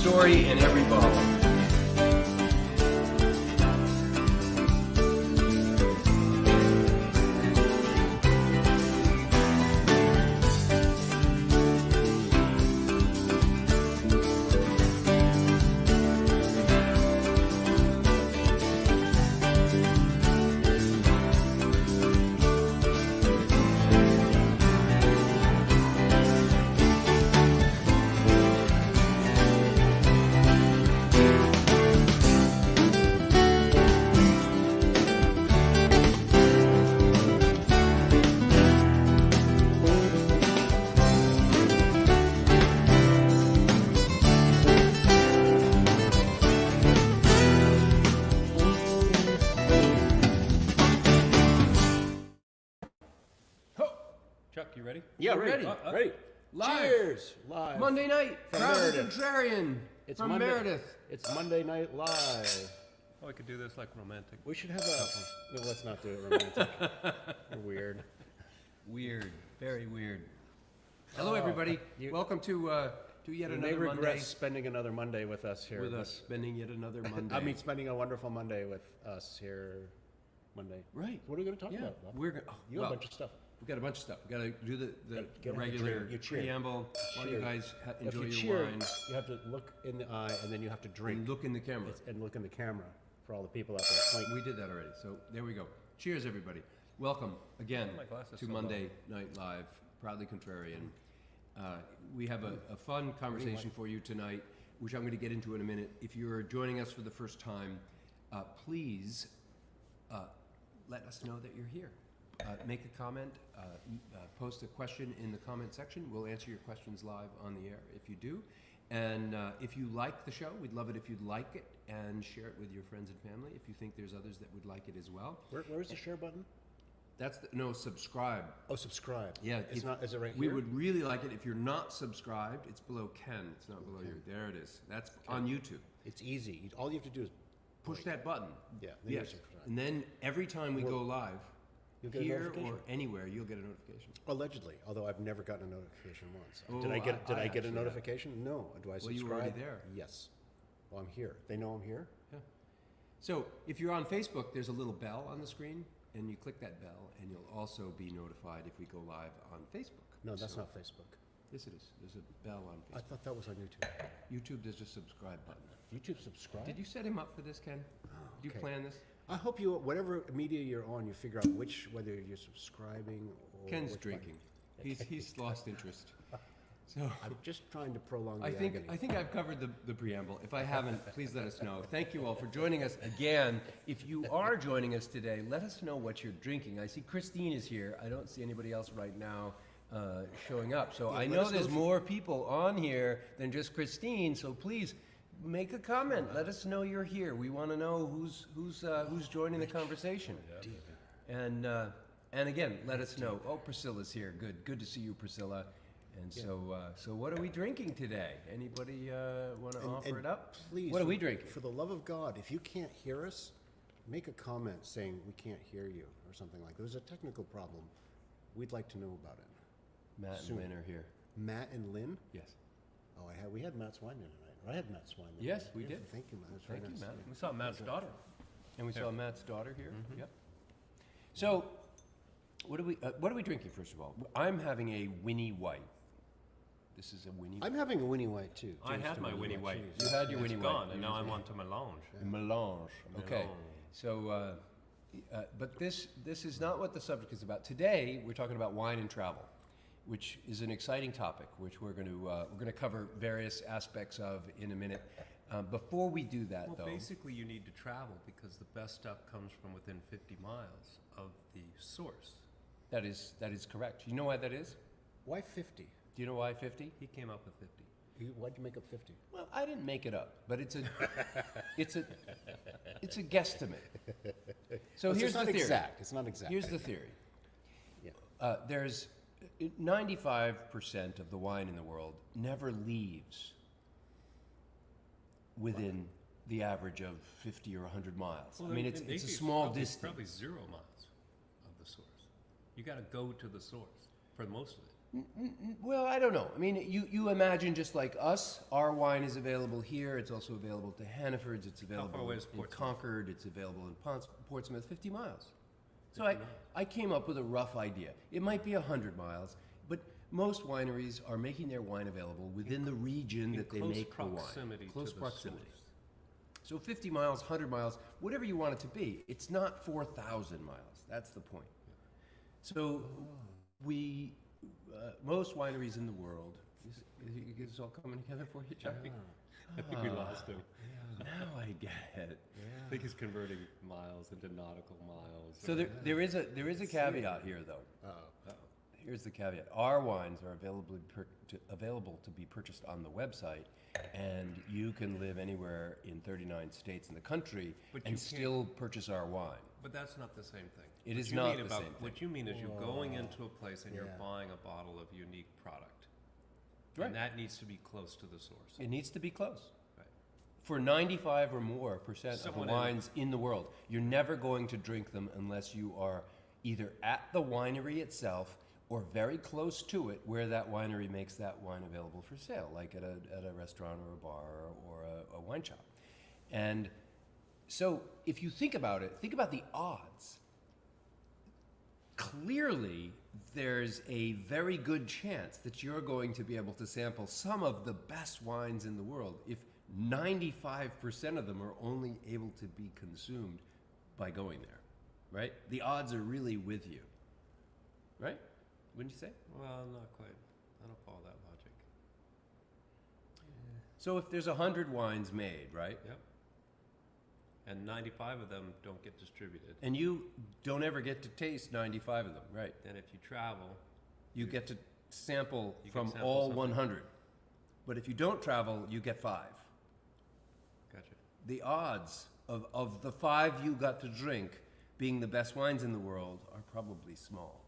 story in every bottle. Chuck, you ready? Yeah, We're ready. Ready. Live. Cheers! Live. Monday night, From Proud Meredith. Contrarian from Monday. Meredith. It's Monday Night Live. Oh, I could do this like romantic. We should have a... No, let's not do it romantic. You're weird. Weird, very weird. Hello, everybody. Welcome to yet You may another regret Monday spending another Monday with us here. with us, spending yet another Monday. I mean, spending a wonderful Monday with us here Monday. right. What are we going to talk Yeah, about, Bob? we're gonna. Oh, You have well, a bunch of stuff. we've got a bunch of stuff. We've got to do the Get regular you cheer. preamble. While you Cheer. guys If enjoy you your cheer, wine you have to look in the eye, and then you have to drink. and look in the camera. And look in the camera for all the people out there. Like, We did that already, so there we go. Cheers, everybody. Welcome again my glasses to so Monday Night Live, Proudly Contrarian. We have a fun conversation for you tonight, which I'm going to get into in a minute. If you're joining us for the first time, please let us know that you're here. Make a comment, post a question in the comment section. We'll answer your questions live on the air if you do. And if you like the show, we'd love it if you'd like it and share it with your friends and family if you think there's others that would like it as well. where's the share button? That's no, subscribe. Oh, subscribe. Yeah, It's not, is it right We here? would really like it if you're not subscribed. It's below Ken. It's not below you. There it is. That's on YouTube. It's easy. All you have to do is Push that button. Yeah, then you're Yes. subscribed. And then every time we go live, You'll get a here notification. or anywhere, you'll get a notification. Allegedly, although I've never gotten a notification once. Oh, did I get I a actually have. notification? No. Do I Well, subscribe? you were already there. Yes. Well, I'm here. They know I'm here. Yeah. So if you're on Facebook, there's a little bell on the screen, and you click that bell, and you'll also be notified if we go live on Facebook. No, that's So- not Facebook. Yes, it is. There's a bell on I Facebook. thought that was on YouTube. YouTube, there's a subscribe button. YouTube subscribe? Did you set him up for this, Ken? Did you okay. plan this? I hope you, whatever media you're on, you figure out whether you're subscribing or Ken's which drinking. He's lost interest. So button. I'm just trying to prolong the I think agony. I've covered the preamble. If I haven't, please let us know. Thank you all for joining us again. If you are joining us today, let us know what you're drinking. I see Christine is here. I don't see anybody else right now showing up. So I let know us know there's if you- more people on here than just Christine. So please make a comment. Let us know you're here. We want to know who's joining the conversation. And again, let us know. Oh, Priscilla's here. Good to see you, Priscilla. And so what are we drinking today? Anybody want to offer it up? Please. What are we drinking? For the love of God, if you can't hear us, make a comment saying we can't hear you or something like that. There's a technical problem. We'd like to know about it. Matt and soon. Lynn are here. Matt and Lynn? Yes. Oh, we had Matt's wine tonight. I had Matt's wine. Yes, we Yeah, did. Thank you, Matt. That's very Thank you, nice. Matt. We saw Matt's daughter. And we saw Matt's daughter here. Yep. So, what are we drinking first of all? I'm having a Winnie White. This is a Winnie. I'm having a Winnie White too. I James had to my Winnie White. Cheese. You had your It's Winnie gone, White. and now I'm on to melange. Melange. Okay. So, but this is not what the subject is about. Today, we're talking about wine and travel, which is an exciting topic, which we're going to cover various aspects of in a minute. Before we do that, Well, though, basically, you need to travel because the best stuff comes from within 50 miles of the source. that is correct. You know why that is? Why 50? Do you know why 50? He came up with 50. Why'd you make up 50? Well, I didn't make it up, but it's a guesstimate. So Well, here's it's not the theory. exact. It's not exact. Here's the theory. Yeah. There's 95% of the wine in the world never leaves within the average of 50 or 100 miles. I mean, it's a small distance. Probably 0 miles of the source. You got to go to the source for most of it. Well, I don't know. I mean, you imagine just like us, our wine is available here. It's also available to Hannaford's. It's available far away is in Portsmouth? Concord. It's available in Portsmouth, 50 miles. So 50 miles. I came up with a rough idea. It might be 100 miles, but most wineries are making their wine available within the region that they make the wine. Close proximity. So 50 miles, 100 miles, whatever you want it to be, it's not 4,000 miles. That's the point. So we, most wineries in the world, is this all coming together for you, Chuck? I think we lost him. Now I get it. I think he's converting miles into nautical miles. So there is a caveat here, though. Here's the caveat. Our wines are available to be purchased on the website, and you can live anywhere in 39 states in the country But and you still purchase our wine. But that's not the same thing. It What is you not mean the same thing. What you mean is you're going into a place and you're Yeah. buying a bottle of unique product. Right. And that needs to be close to the source. It needs to be close. Right. For 95 or more percent of the Someone wines in the world, you're never going to drink them unless you are either at the winery itself or very close to it where that winery makes that wine available for sale, like at a restaurant or a bar or a wine shop. And so if you think about it, think about the odds. Clearly, there's a very good chance that you're going to be able to sample some of the best wines in the world if 95% of them are only able to be consumed by going there, right? The odds are really with you, right? Wouldn't you say? Well, not quite. I don't follow that logic. So if there's 100 wines made, right? Yep. And 95 of them don't get distributed. And you don't ever get to taste 95 of them, right? And if you travel, You get to sample You from can sample all something. 100. But if you don't travel, you get 5. gotcha. The odds of the 5 you got to drink being the best wines in the world are probably small.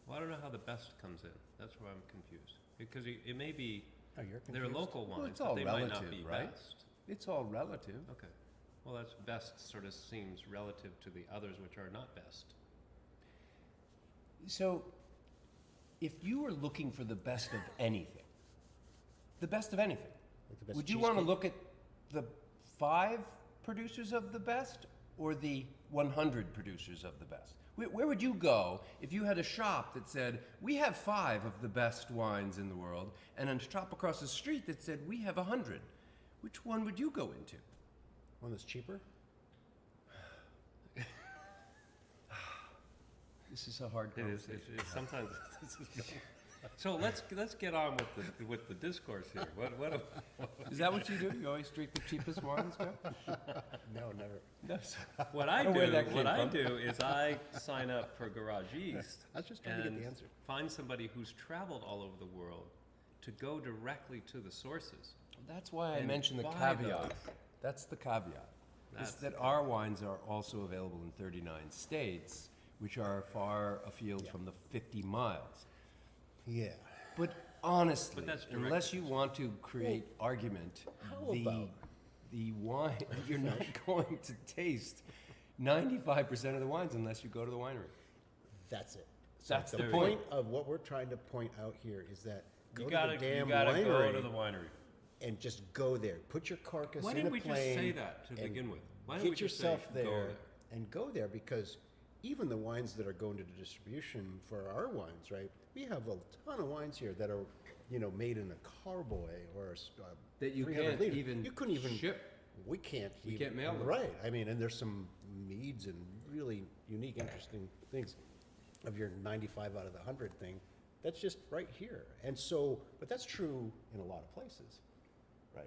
Well, I don't know how the best comes in. That's where I'm confused. Because it may be, Oh, you're they're confused? local Well, wines, it's all but they might not relative, be right? best. It's all relative. Okay. Well, that's best sort of seems relative to the others which are not best. So, if you were looking for the best of anything, the best of anything, Like the best would you want to cheesecake? look at the 5 producers of the best or the 100 producers of the best? Where would you go if you had a shop that said, we have 5 of the best wines in the world, and a shop across the street that said, we have 100? Which one would you go into? One that's cheaper? This is a hard It is. conversation. It's sometimes. This is, so let's get on with the discourse here. What Is that what you do? You always drink the cheapest wines, Joe? No, never. Yes. what I know where do that came what I from. do is I sign up for Garage East I was just trying to get and the answer. find somebody who's traveled all over the world to go directly to the sources. That's why I And mentioned the buy caveat. those. That's the caveat. That's Is that our wines are also available in 39 states, which are far afield from the 50 miles. Yeah. But honestly, But that's direct unless you want to create argument, how the, about- the wine, you're not going to taste 95% of the wines unless you go to the winery. That's it. So That's the the point point. of what we're trying to point out here is that go You to gotta the damn go winery to the winery. and just go there. Put your carcass Why in didn't a we plane. just say that to and begin with? Why didn't we Get just say, yourself "Go there there"? and go there because even the wines that are going to the distribution for our wines, right? We have a ton of wines here that are, made in a carboy or That you 300 can't liters. even You couldn't even ship. We can't. We even, can't mail them. Right. I mean, and there's some meads and really unique, interesting things of your 95 out of the 100 thing. That's just right here. And so, but that's true in a lot of places, right?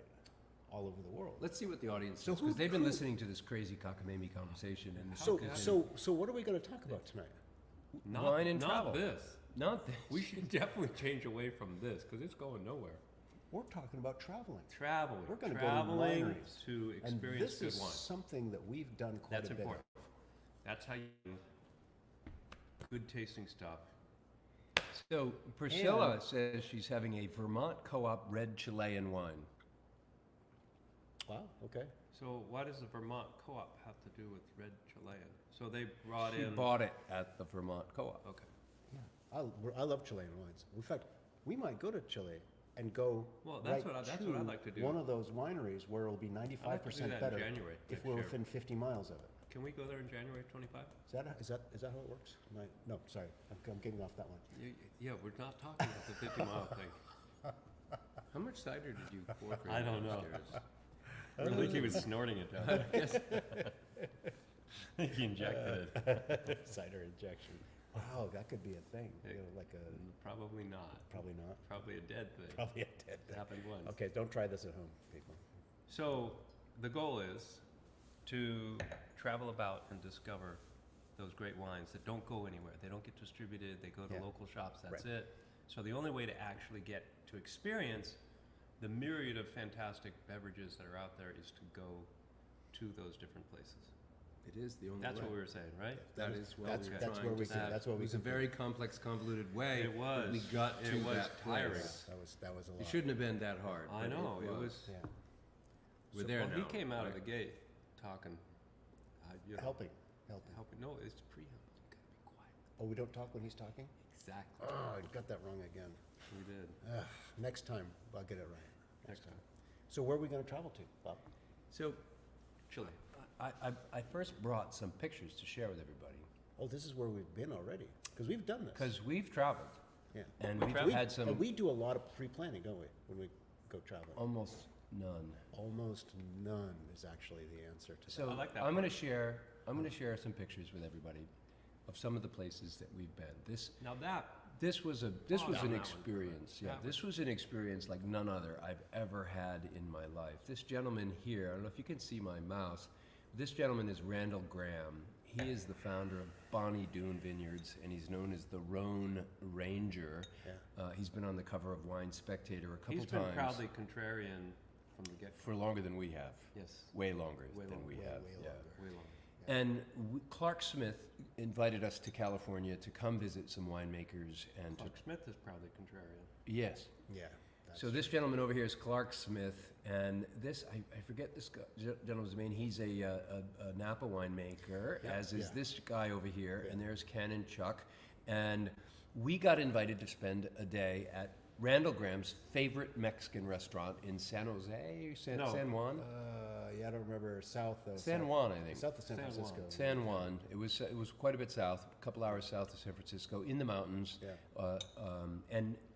All over the world. Let's see what the audience So says, because who- they've been who- listening to this crazy cockamamie conversation. And So what are we going to talk about tonight? Wine and not travel. this. Not this. We should definitely change away from this because it's going nowhere. We're talking about traveling. Traveling. We're going to go to traveling wineries. to And experience this good is wine. something that we've done quite That's a bit. important. That's how you do good tasting stuff. So Priscilla says she's having a Vermont Co-op red Chilean wine. Wow. Okay. So why does the Vermont Co-op have to do with red Chilean? So they brought She in. bought it at the Vermont Co-op. Okay. Yeah. I love Chilean wines. In fact, we might go to Chile and go Well, right that's to what I'd like to do. one of those wineries where it'll be I'd 95% like to do that in better January if next we're year. within 50 miles of it. Can we go there in January 25? Is that how it works? No, sorry, I'm getting off that one. Yeah, we're not talking about the 50-mile thing. How much cider did you pour for I him don't know. upstairs? I think he was snorting it down there. Yes. I think he injected it. Cider injection. Wow, that could be a thing. You know, like a Probably not. probably not. Probably a dead thing. Probably a dead It thing. happened once. Okay, don't try this at home, people. So the goal is to travel about and discover those great wines that don't go anywhere. They don't get distributed. They go to Yeah. local shops. That's Right. it. So the only way to actually get to experience the myriad of fantastic beverages that are out there is to go to those different places. It is the only That's way. what we were saying, right? That is what That's we were that's trying where we to can. say. That's what It we was a can. very complex, convoluted way. It was. but we got to It was that tiring. place. That was a lot. It shouldn't have been that hard. I but know, it was. Yeah. We're there Well, now. he came out of right? the gate talking. You know, Helping. helping. No, it's pre-help. You gotta be quiet. Oh, we don't talk when he's talking? Exactly. Oh, I got that wrong again. We did. Next time, I'll get it right. Next time. So where are we going to travel to, Bob? So, Chile. I first brought some pictures to share with everybody Oh, this is where we've been already, because we've done this. because we've traveled Yeah. and We we've traveled? had some And we do a lot of pre-planning, don't we, when we go traveling? almost none. Almost none is actually the answer to So I like that I'm going part. to share. I'm going to share some pictures with everybody of some of the places that we've been. Now that This was Oh, an that one. experience. Yeah, That this was an experience like none other I've ever had in my life. This gentleman here, I don't know if you can see my mouse. This gentleman is Randall Graham. He is the founder of Bonnie Doon Vineyards, and he's known as the Rhone Ranger. Yeah. He's been on the cover of Wine Spectator a couple he's been times proudly contrarian from the get. for longer than we have. Yes. Way longer Way than longer. we Way, have. way yeah. longer. Way long. And Clark Smith invited us to California to come visit some winemakers and to Clark Smith is proudly contrarian. yes. Yeah. that's So this gentleman over here is Clark Smith, and this I forget this gentleman's name. He's a Napa winemaker, as is Yeah. this guy over here, Yeah. and there's Ken and Chuck, and we got invited to spend a day at Randall Graham's favorite Mexican restaurant in San Jose, No. San Juan, yeah, I don't remember south of San Juan, I think. South of San San Juan. Francisco. San Juan. It was quite a bit south, a couple hours south of San Francisco, in the mountains. Yeah.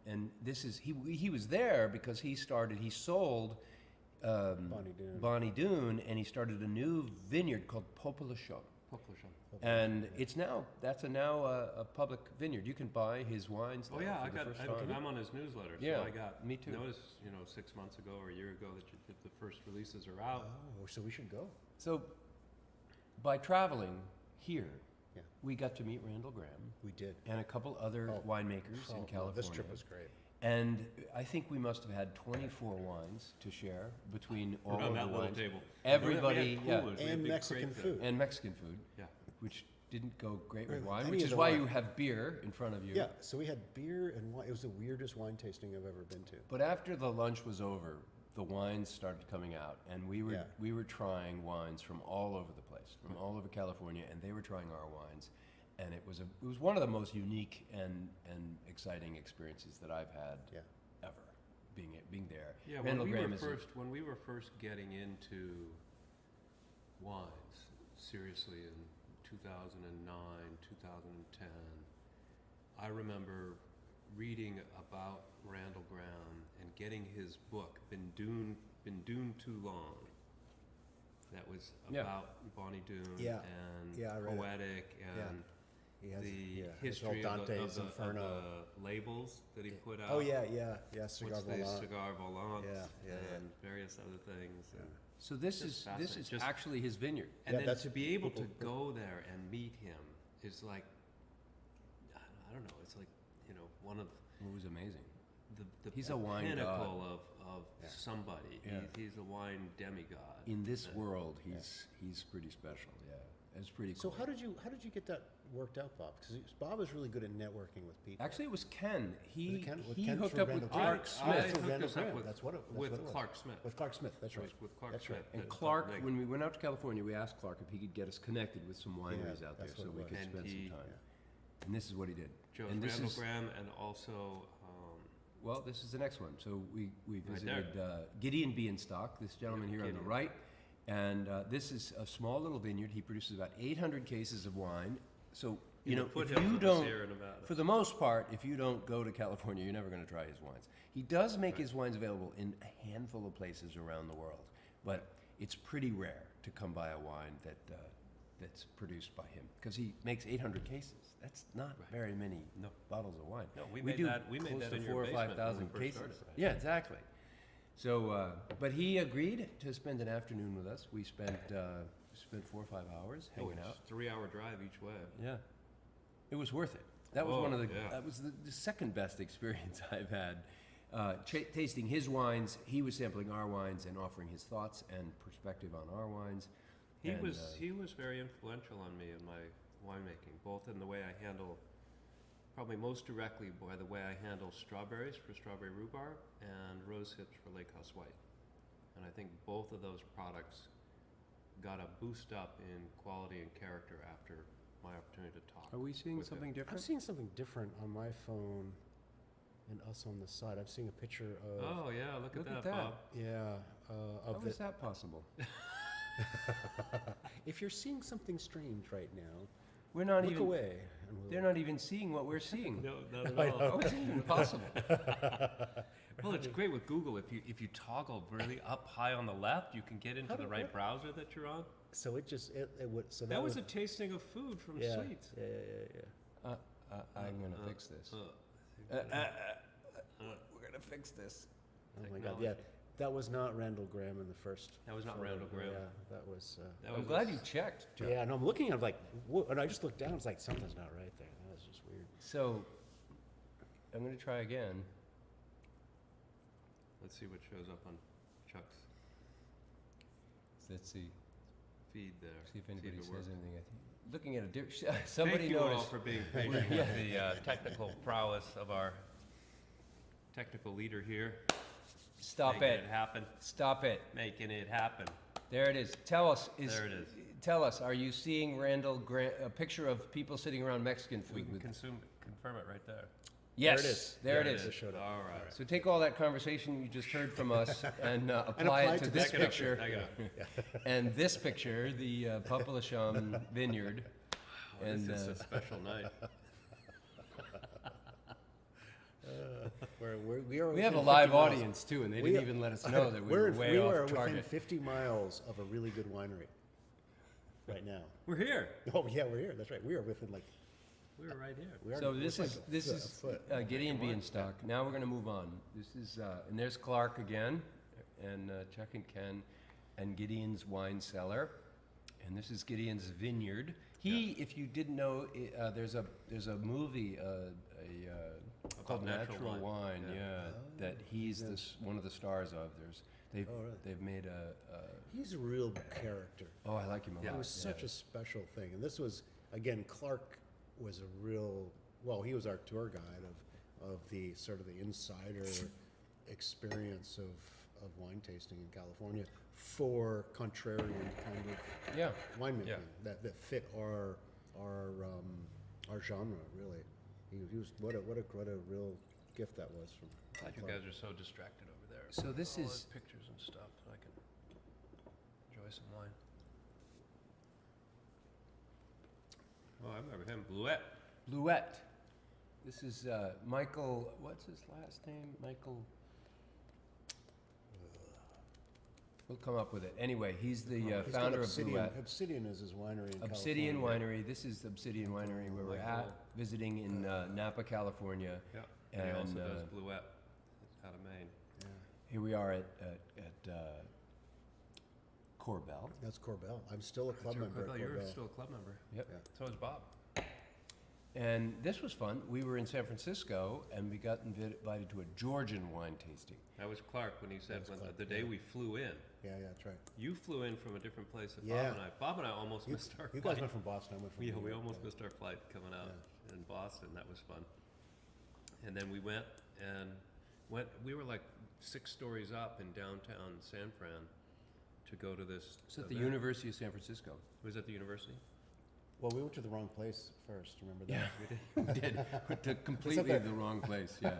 And this is he was there because he sold Bonnie Doon, and he started a new vineyard called Population. Population. And that's now a public vineyard. You can buy his wines. Oh there yeah, for I the got. first time. I'm on his newsletter. Yeah, So I got. me too. Notice, 6 months ago or a year ago that the first releases are out. Oh, so we should go. So by traveling here, Yeah. we got to meet Randall Graham We did. and a couple other Oh. winemakers Oh, in no, California. this trip was great. And I think we must have had 24 wines to share between all Around of that the little wines. table. Everybody, We had yeah, coolers, we had And big Mexican crates there. food. and Mexican food, Yeah. which didn't go great with Any wine, of which is the why wine. you have beer in front of you. Yeah, so we had beer and wine. It was the weirdest wine tasting I've ever been to. But after the lunch was over, the wines started coming out, and we were trying wines from all over the place, from all over California, and they were trying our wines, and it was one of the most unique and exciting experiences that I've had Yeah. ever being there. Yeah, Randall Graham is when we were first getting into wines seriously in 2009, 2010, I remember reading about Randall Graham and getting his book, Been Doomed Too Long. That was Yeah. about Bonnie Doon Yeah. and Yeah, I read it. poetic and He has, the yeah, his history whole of the Dante's Inferno. labels that he put out. Oh yeah, Cigar What's the Volant. cigar volant Yeah. and various other things. And, So this Just is fascinating. Just- actually his vineyard. and Yeah, then that's- to be able to people- go there and meet him is like, I don't know, it's like, one of It was amazing. the He's a wine pinnacle god. of somebody. Yeah. He's a wine demigod. In this And- world, he's pretty special. Yeah, it's pretty So cool. how did you get that worked out, Bob? Because Bob is really good at networking with people. Actually, it was Ken. Was He it Ken? With he Ken hooked for up with Randall Clark Graham? Smith. I for hooked Randall us up Graham. with, That's what it with was. Clark Smith. With Clark Smith, that's It right. was with Clark That's Smith. right. And that- Clark, that- when we went out to California, we asked Clark if he could get us connected with some wineries Yeah, out there that's so what it we was. could And spend he- some time. And this is what he did. Chose and this Randall is Graham and also well, this is the next one. So we Right visited Gideon Beanstalk, this gentleman here on the Gideon. right. And this is a small little vineyard. He produces about 800 cases of wine. So, you In the know, if foothills you of the don't, Sierra Nevada. for the most part, if you don't go to California, you're never going to try his wines. He does make his wines available in a handful of places around the world, but it's pretty rare to come by a wine that's produced by him because he makes 800 cases. That's not very many No. bottles of wine. No, we made that close to in your 4,000 or basement when we 5,000 first cases. started. Yeah, exactly. So, but he agreed to spend an afternoon with us. We spent 4 or 5 hours Oh, hanging it's out. 3-hour drive each way. Yeah, it was worth it. That was Oh, one of the. yeah. That was the second best experience I've had. Tasting his wines, he was sampling our wines and offering his thoughts and perspective on our wines. He And, was very influential on me in my winemaking, both in the way I handle, probably most directly by the way I handle strawberries for strawberry rhubarb and rose hips for Lake House White. And I think both of those products got a boost up in quality and character after my opportunity to talk. Are we seeing with him. something I'm different? seeing something different on my phone and us on the side. I'm seeing a picture of, Oh yeah, look Look at at that, that. Bob. yeah, How of the. is that possible? If you're seeing something strange right now, We're not look even. away. And we'll They're not even seeing what we're seeing. No, not I at all. How is it even possible? Well, it's great with Google. If you toggle really up high on the left, you can get into How the did right that- browser that you're on. So it just it would so That was a would, tasting of food from yeah, Sweets. yeah. I'm gonna fix this. We're gonna fix this. Oh my God, Technology. yeah, that was not Randall Graham in the first. That was not photo. Randall Graham. Yeah, that was. That I'm was glad a- you checked, Joe. Yeah, and I'm looking at like, and I just looked down. It's like something's not right there. That was just weird. So, I'm gonna try again. Let's see what shows up on Chuck's Let's see. feed there. See if anybody it says works. anything. Looking at a somebody Thank you all noticed. for being patient with the technical prowess of our technical leader here. Stop making it. it happen. Stop it. Making it happen. There it is. Tell us. There it is. Tell us. Are you seeing Randall Grant? A picture of people sitting around Mexican We food. can confirm it right there. Yes. There it is. There it There is. It showed up. All right. So take all that conversation you just heard from us and apply it to this Back it up, picture back it up. and this picture, the Papa Lacham vineyard. Well, And, this is a special night. We are We have a within live 50 miles. audience too, and they We didn't are- even let us know that we were way we off are within target. 50 miles of a really good winery right now. We're here. Oh yeah, we're here. That's right. We are within like. We were right here. We are, So we're this like is a this foot- is a foot. Gideon Beanstalk. Now we're going to move on. This is and there's Clark again, and Chuck and Ken, and Gideon's wine cellar, and this is Gideon's vineyard. He, if you didn't know, there's a movie called natural Natural wine. Wine, Yeah. that he's one of the stars of. They've Oh, really? they've made a He's a real character. oh, I like him a Yeah. lot. It was such a special thing, and this was again Clark was a real well. He was our tour guide of the sort of the insider experience of wine tasting in California for contrarian kind of yeah. winemaking Yeah. that fit our genre really. He was what a real gift that was from. Glad you Clark. guys are so distracted over there. So this All is- those pictures and stuff, so I can enjoy some wine. Oh, I remember him, Bluette. Bluette. This is Michael. What's his last name? Michael. We'll come up with it. Anyway, he's the He's got founder of Obsidian. Bluette. Obsidian is his winery in Obsidian California. Winery. This is the Obsidian Winery where we're at, Michael. visiting in Napa, California. Yeah. And he also And, does Bluette out of Maine. Yeah. Here we are at Corbel. That's Corbel. I'm still a club That's member at Corbel. You're Corbel. still a club member. Yep. Yeah. So is Bob. And this was fun. We were in San Francisco and we got invited to a Georgian wine tasting. That was Clark when he said was when Clark, the day yeah. we flew in. Yeah, that's right. You flew in from a different place than Yeah. Bob and I. Bob and I almost missed our You flight. guys went from Boston. I went from Yeah, New we York, almost yeah. missed our flight coming out in Boston. That was fun. And then we went and we were like 6 stories up in downtown San Fran to go to this. It's at the event. University of San Francisco. Was at the university? Well, we went to the wrong place first. Remember that? Yeah, we did. We took completely the wrong place. Yeah.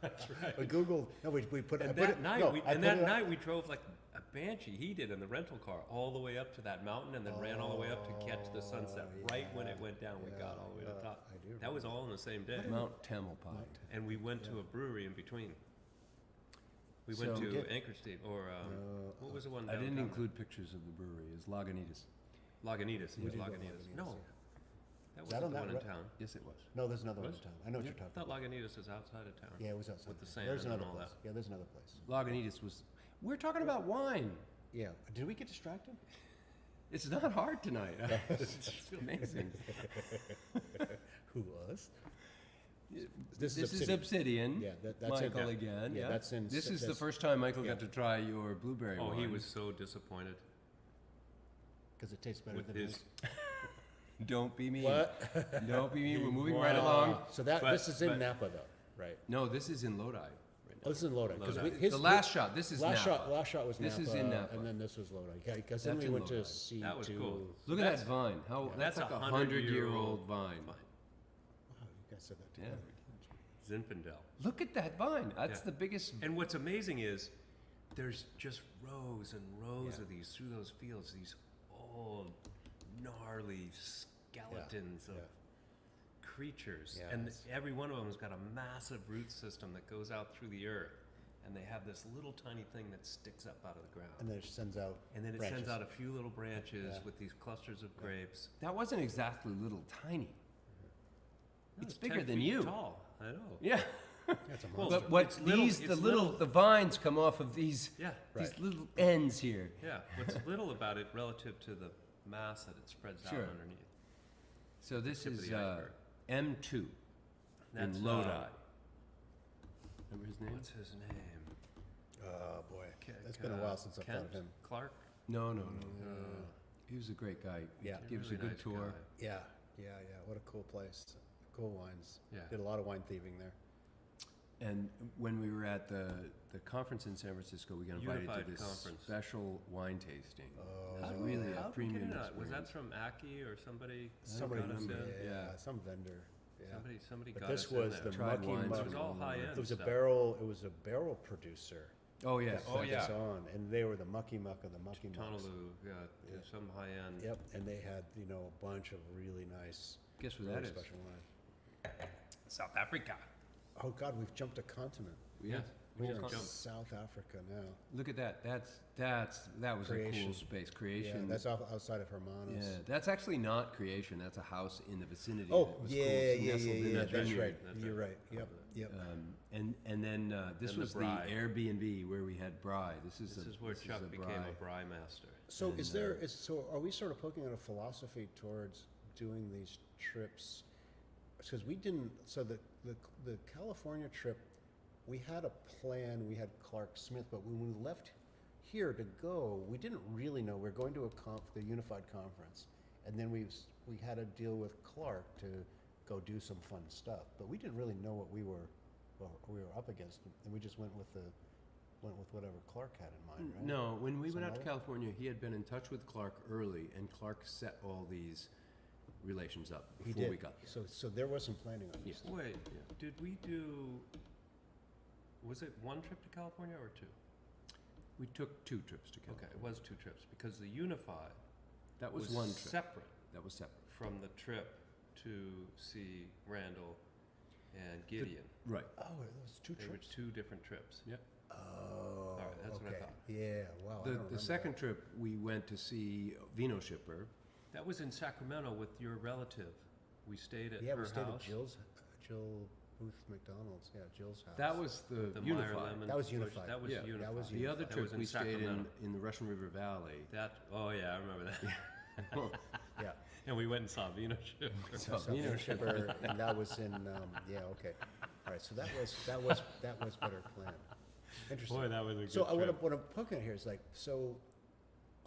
That's right. We Googled. No, we put. I And put that it, night, no, we, I and put that it up- night we drove like a banshee. He did in the rental car all the way up to that mountain, and then ran all the way up to catch the sunset. Right when it went down, we got all the way to the top. I do That was remember. all on the same day. Mount Tamalpais. And we went to a brewery in between. We went So- to Did- Anchorstein, or what was the one I didn't downtown? include pictures of the brewery. It's Lagunitas. Lagunitas. It We was did go to Lagunitas. Lagunitas, No, yeah. that Is that wasn't on the that one in road? town. Yes, it was. No, there's another one Was? in town. I know what you're I talking thought about. Lagunitas was outside of town. Yeah, it was outside. With the town. sand There's and another all place. that. Yeah, there's another place. Lagunitas was. We're talking about wine. Yeah. Did we get distracted? It's not hard tonight. It's amazing. Who was? This is Obsidian. Yeah, that's in- Michael yeah. again. Yeah, Yeah, that's in- This is the that's- first time Michael yeah. got to try your blueberry Oh, wine. he was so disappointed Because it tastes better with than his. his. Don't be mean. What? Don't be mean. We're moving right along. So that But- this is in but- Napa though, right? No, this is in Lodi right Oh, now. this is in Lodi. 'cause Lodi. his- The last shot. This is last Napa. shot was Napa. This is in Napa. and then this was Lodi. Yeah, because then That's we in went to Lodi. see That was cool. Look at That's- that vine. How that's like a 100-year-old vine. Wow, you guys said that Yeah. together. Zinfandel. Look at that vine. That's Yeah. the biggest. And what's amazing is there's just rows and rows Yeah. of these through those fields, these old, gnarly skeletons of yeah. creatures. Yeah, And it's- every one of them has got a massive root system that goes out through the earth. And they have this little tiny thing that sticks up out of the ground. And then it sends out. And then it branches. sends out a few little branches Yeah. with these clusters of grapes. That wasn't exactly little tiny. No, It's 10 bigger than feet you. Tall. I know. Yeah. That's a Well, monster. But what it's little- these it's the vines come off of these Yeah. these Right. little ends here. Yeah. What's little about it relative to the mass that it spreads Sure. out underneath? So this Tip of is the iceberg. M2 That's, in Lodi. Remember his name? What's his name? Oh boy, Ke- it's been a while since I've thought Kent of him. Clark? No. He was a great guy. Yeah. He gives a Really good nice tour. guy. Yeah, yeah. What a cool place. Cool wines. Yeah. Did a lot of wine thieving there. And when we were at the conference in San Francisco, we got invited Unified to this Conference. special wine tasting. Oh. It was really a How'd we premium get into that? Was that experience. from Aki or somebody? Somebody, got us in? yeah, some vendor. Yeah. Somebody But got this us was in the there. Tried Mucky wines Muck. It was all high end It was a stuff. barrel. It was a barrel producer. Oh yes. that sent us on, and they were the Mucky Muck of the Mucky Mucks. Honolulu, yeah, Yeah. some high end. Yep, and they had a bunch of really nice, Guess what really that is? special wine. South Africa. Oh God, we've jumped a continent. Yes. We We're just in jumped. South Africa now. Look at that. That was a Creation. cool space. Yeah, Creation. that's outside of Hermanos. Yeah, that's actually not creation. That's a house in the vicinity. Oh, that was yeah, cool. It's yeah, nestled in yeah. a That's vineyard. right. That's You're right. right. Yep, yep. And then this And the was the Bry. Airbnb where we had Bry. This is where this Chuck a became Bry. a Bry master. So And, is there? So are we sort of poking at a philosophy towards doing these trips? Because we didn't. So the California trip, we had a plan. We had Clark Smith, but when we left here to go, we didn't really know. We're going to the Unified Conference, and then we had to deal with Clark to go do some fun stuff. But we didn't really know what we were up against, and we just went with whatever Clark had in mind, right? No, when we went out to Somebody? California, he had been in touch with Clark early, and Clark set all these relations up He before did. we got here. So there was some planning on this. Yeah. Wait, did we do? Was it one trip to California or two? We took 2 trips to Okay, California. it was 2 trips because the Unified That was one trip. separate That was separate. from the trip to see Randall and Gideon. Right. Oh, it was 2 They were trips. 2 different trips. Yep. Oh, right, that's what I okay. thought. Yeah, wow. I don't The remember second trip, we went to see Vino Shipper. That was in Sacramento with your relative. We stayed at that. Yeah, her we stayed house. at Jill Booth McDonald's. Yeah, Jill's house. That was the, The Unified. Meyer Lemon. That was Bush, Unified. That was Yeah, Unified. that was The other That trip was in we stayed Sacramento. in the Russian River Valley. Oh yeah, I remember that. yeah. And we went and saw Vino Shipper. So, So Vino Vino Shipper. Shipper, and that was in. Yeah, okay. All right, so that was better planned. Interesting. Boy, that was a good So trip. what I'm poking at here is like, so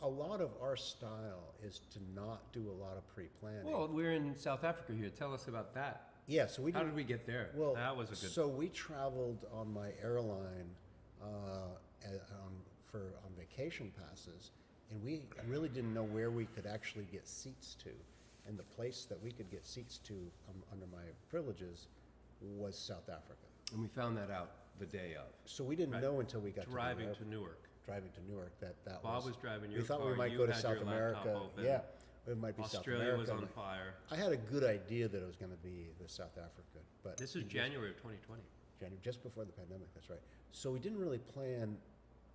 a lot of our style is to not do a lot of pre-planning. Well, we're in South Africa here. Tell us about that. yeah, so we How did. did we get there? Well, That was a good- So we traveled on my airline on vacation passes, and we really didn't know where we could actually get seats to. and the place that we could get seats to under my privileges was South Africa. And we found that out the day of. So we didn't Right. know until we got Driving to to Newark. driving to Newark that Bob was driving your we thought car, we might you go to had South your laptop America. open. Yeah, it might be South Australia America. was on and fire. I had a good idea that it was going to be the South Africa, but This is we just- January of 2020. January, just before the pandemic. That's right. So we didn't really plan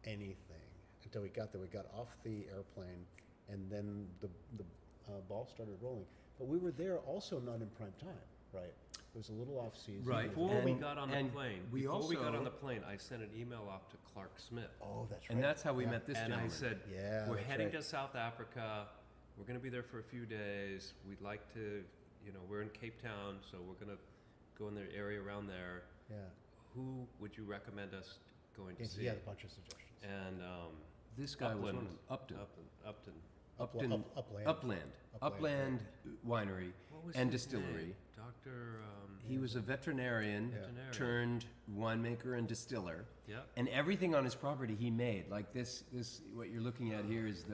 anything until we got there. We got off the airplane, and then the ball started rolling. But we were there also not in prime time, right? It was a little off season. Right. Before we And- got on the and plane, we before we got also- on the plane, I sent an email off to Clark Smith. Oh, that's right. And that's how we Yeah. met this And gentleman. I said, Yeah, we're that's heading right. to South Africa. We're going to be there for a few days. We'd like to, we're in Cape Town, so we're going to go in the area around there. Yeah. Who would you recommend us going to Yeah, see? he had a bunch of suggestions. And This guy was one Upland. of them. Upton. Upton. Upton. Upland. Upland. Upland Winery What was and his Distillery. name? Dr. He was a veterinarian Veterinarian. turned winemaker and distiller. Yeah. And everything on his property he made. Like this what you're looking at here is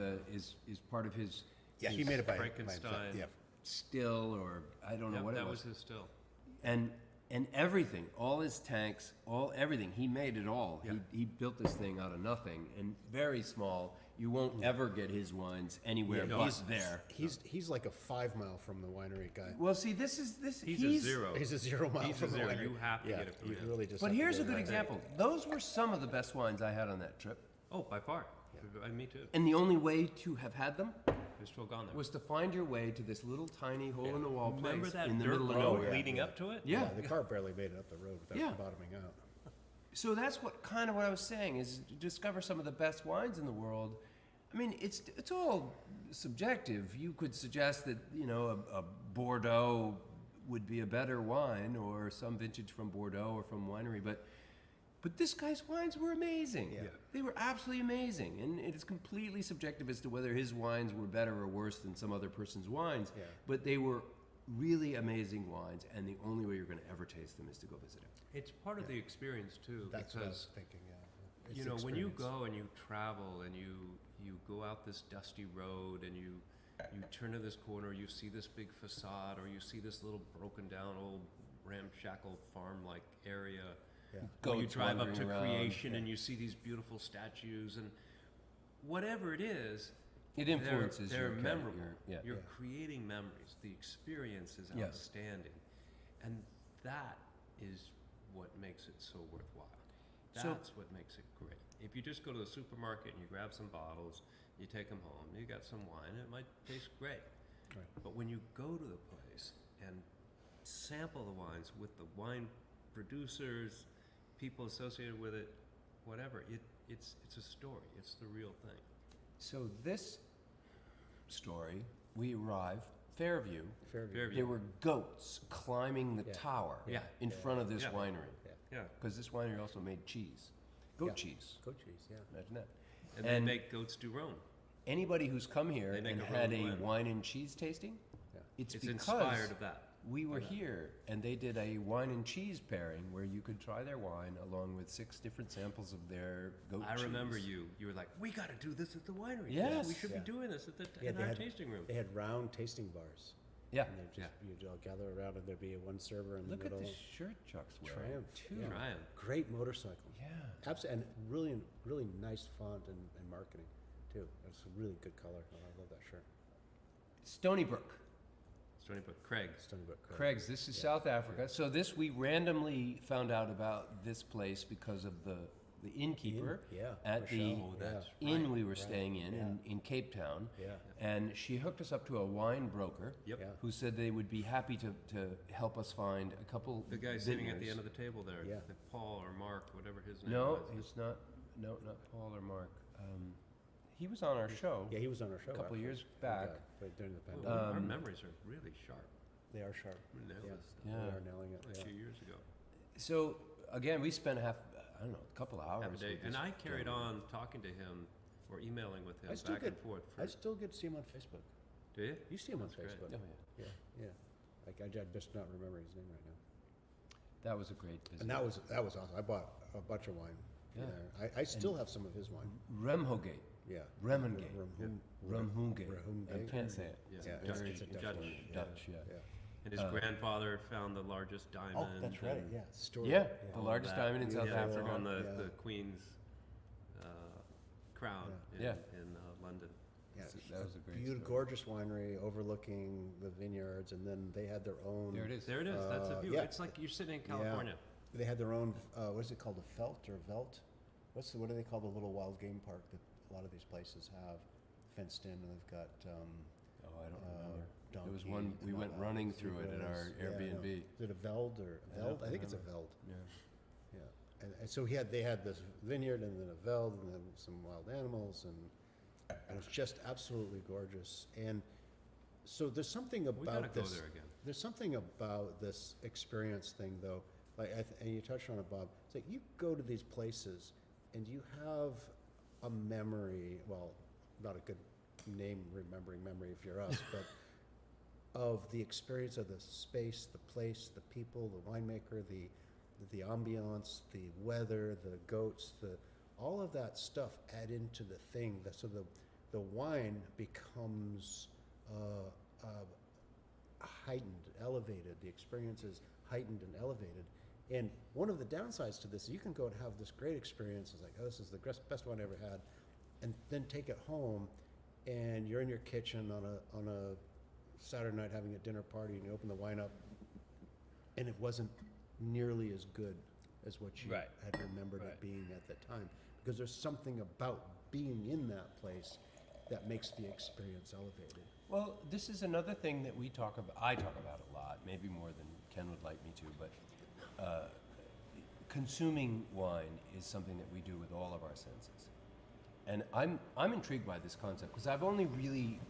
part of his Yeah, he made it by Frankenstein. himself. Yeah. still, or I don't know Yep, what that it was his still. and everything, all his tanks, everything, he made it all. Yeah. He built this thing out of nothing, and very small. You won't ever get his wines anywhere Yeah, but he's- there. He's like a 5 mile from the winery guy. Well, see, this. He's a zero. He's a 0 mile He's a from the zero. winery. You have to yeah, get it from you him. really just. But have to here's a go good right. example. Those were some of the best wines I had on that trip, Oh, by far. Me too. and the only way to have had them They're still gone there. was to find your way to this little tiny hole-in-the-wall place Remember that in the dirt middle of road nowhere. leading up to it? Yeah. The car barely made it up the road without Yeah. bottoming out. So that's what I was saying is to discover some of the best wines in the world. I mean, it's all subjective. You could suggest that a Bordeaux would be a better wine, or some vintage from Bordeaux or from winery, but this guy's wines were amazing. Yeah. They were absolutely amazing, and it is completely subjective as to whether his wines were better or worse than some other person's wines. Yeah. But they were really amazing wines, and the only way you're going to ever taste them is to go visit him. It's part of the experience too, That's what I was because thinking. Yeah. It's when you experience. go and you travel and you go out this dusty road and you turn to this corner, you see this big facade, or you see this little broken down old ramshackle farm-like area. Yeah. Or you Goats drive up wandering to around. Creation and you see these beautiful statues, and whatever it is, It influences they're your memorable. yeah. You're Yeah. creating memories. The experience is Yes. outstanding, and that is what makes it so worthwhile. So- That's what makes it great. If you just go to the supermarket and you grab some bottles, you take them home, you got some wine, it might taste great. Right. But when you go to the place and sample the wines with the wine producers, people associated with it, whatever, it's a story. It's the real thing. So this story, we arrive, Fairview. Fairview. Fairview. There were goats climbing the Yeah. tower Yeah. in front of this Yeah. winery. Yeah. Because this winery also made cheese. Goat Yeah. cheese. Goat cheese. Yeah. Imagine that. And, And- they make goats do Rhone. Anybody who's come here They make and a had a Rhone wine. wine and cheese tasting, Yeah. it's It's because inspired of that. we were here and they did a wine and cheese pairing where you could try their wine along with 6 different samples of their goat I cheese. remember you were like, we got to do this at the winery. Yes. We should Yeah. be doing this Yeah, in they our had- tasting room. They had round tasting bars. Yeah. And they just you'd all gather around, and there'd be one server in Look the at middle. the shirt Chuck's wearing. Triumph. Too. Yeah. Try 'em. Great motorcycle. Yeah. Absolutely, and really nice font and marketing too. It's a really good color. Oh, I love that shirt. Stony Brook. Stony Brook. Craig. Stony Brook. Craig's, this is South Africa. So this, we randomly found out about this place because of the innkeeper Yeah. at the Michelle, that's yeah. inn we were right, staying in Cape Town. Yeah. And she hooked us up to a wine broker Yep. Yeah. who said they would be happy to help us find a couple The guy sitting at the vintners. end of the table there. Yeah. Paul or Mark, whatever his name No, was. he's not. No, not Paul or Mark. He was on our show. Yeah, he was on our show A couple actually. years back. Right during the Oh, pandemic. our memories are really sharp. They are sharp. We nailed Yeah. this stuff We Yeah. are nailing it. a Yeah. few years ago. So again, we spent a couple of hours. Have a day. with And this I carried gentleman. on talking to him or emailing with him I still back and get- forth. I still get to see him on Facebook. Do you? You see him on That's great. Facebook. Oh yeah, Yeah, yeah. Like I'm just not remembering his name right now. that was a great visit. And that was awesome. I bought a bunch of wine from Yeah. there. I still have some of his wine. Remhogate. Yeah. Remenge. Rumhunge. I can't say it. Yeah, Dutch. it's a Dutch word. Dutch, yeah. And his grandfather found the largest diamond. Oh, that's right, and yeah. Story. Yeah, the all largest that. diamond in South Yeah, Africa. on Yeah. the Queen's crown Yeah. in London. Yeah, That was a great beautiful, story. gorgeous winery overlooking the vineyards, and then they had their own. There it is. There it is. That's a view. yeah. It's like you're sitting in California. They had their own. What is it called? A felt or velt? What do they call the little wild game park that a lot of these places have, fenced in, and they've got. Oh, I don't remember. There was donkey one, we and went all that. running through it at our Yeah, I know. Airbnb. Is it a veld or a veld? I think it's a veld. Yeah. Yeah, and so they had this vineyard and then a veld and then some wild animals and it was just absolutely gorgeous. And so there's something We gotta about go this. there again. There's something about this experience thing though, like and you touched on it, Bob. It's like you go to these places and you have a memory. Well, not a good remembering memory if you're us, but of the experience of the space, the place, the people, the winemaker, the ambiance, the weather, the goats, all of that stuff add into the thing. So the wine becomes heightened, elevated. The experience is heightened and elevated. And one of the downsides to this, you can go and have this great experience. It's like, oh, this is the best wine I ever had, and then take it home, and you're in your kitchen on a Saturday night having a dinner party, and you open the wine up, and it wasn't nearly as good as what you Right. had remembered Right. it being at the time. Because there's something about being in that place that makes the experience elevated. Well, this is another thing that I talk about a lot, maybe more than Ken would like me to, but consuming wine is something that we do with all of our senses. And I'm intrigued by this concept because I've only really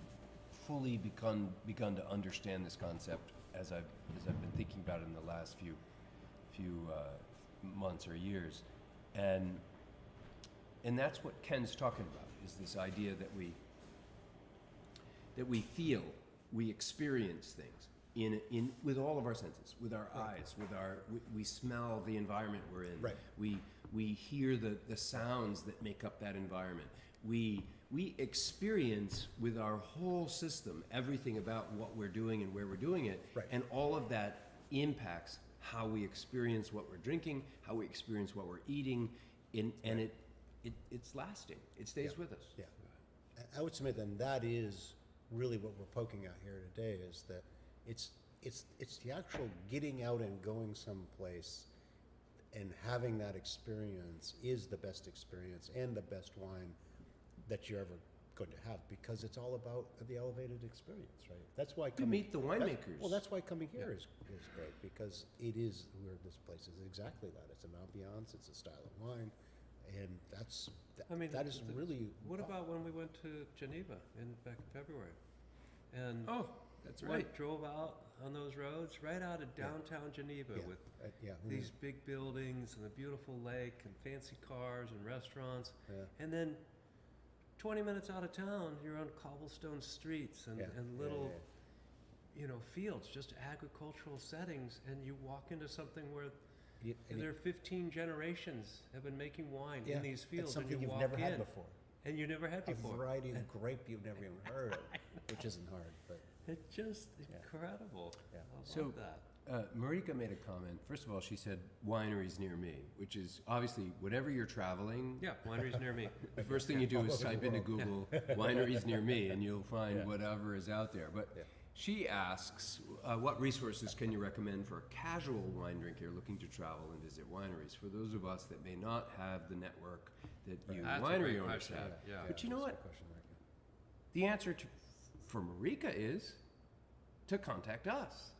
fully begun to understand this concept as I've been thinking about it in the last few months or years, and that's what Ken's talking about, is this idea that we feel, we experience things in with all of our senses, with our eyes, we smell the environment we're in, Right. we hear the sounds that make up that environment, we experience with our whole system everything about what we're doing and where we're doing it, Right. and all of that impacts how we experience what we're drinking, how we experience what we're eating, and it's lasting. It stays with us. Yeah. I would submit then that is really what we're poking at here today, is that it's the actual getting out and going someplace and having that experience is the best experience and the best wine that you're ever going to have, because it's all about the elevated experience, right? That's why We meet the winemakers. That's why coming here is great, because this place is exactly that. It's an ambiance, it's a style of wine, and that is really. What about when we went to Geneva back in February? And Oh, that's we right. drove out on those roads right out of downtown Geneva with these big buildings and the beautiful lake and fancy cars and restaurants. Yeah. And then 20 minutes out of town, you're on cobblestone streets and little, fields, just agricultural settings. And you walk into something where there are 15 generations have been making wine in these fields. It's something and you you've walk never in, had before. And you never had A before. variety of grape you've never even heard of, which isn't hard, but It's just incredible. Yeah. I So- love that. Marika made a comment. First of all, she said wineries near me, which is obviously whenever you're traveling, Yeah, wineries near me. the first thing you do is type into Google wineries near me, and you'll find Yeah. whatever is out there. But Yeah. she asks, what resources can you recommend for a casual wine drinker looking to travel and visit wineries? For those of us that may not have the network that you That's a winery great owners question. have. Yeah. But you know that's a what? good question, Marika. The answer for Marika is to contact us.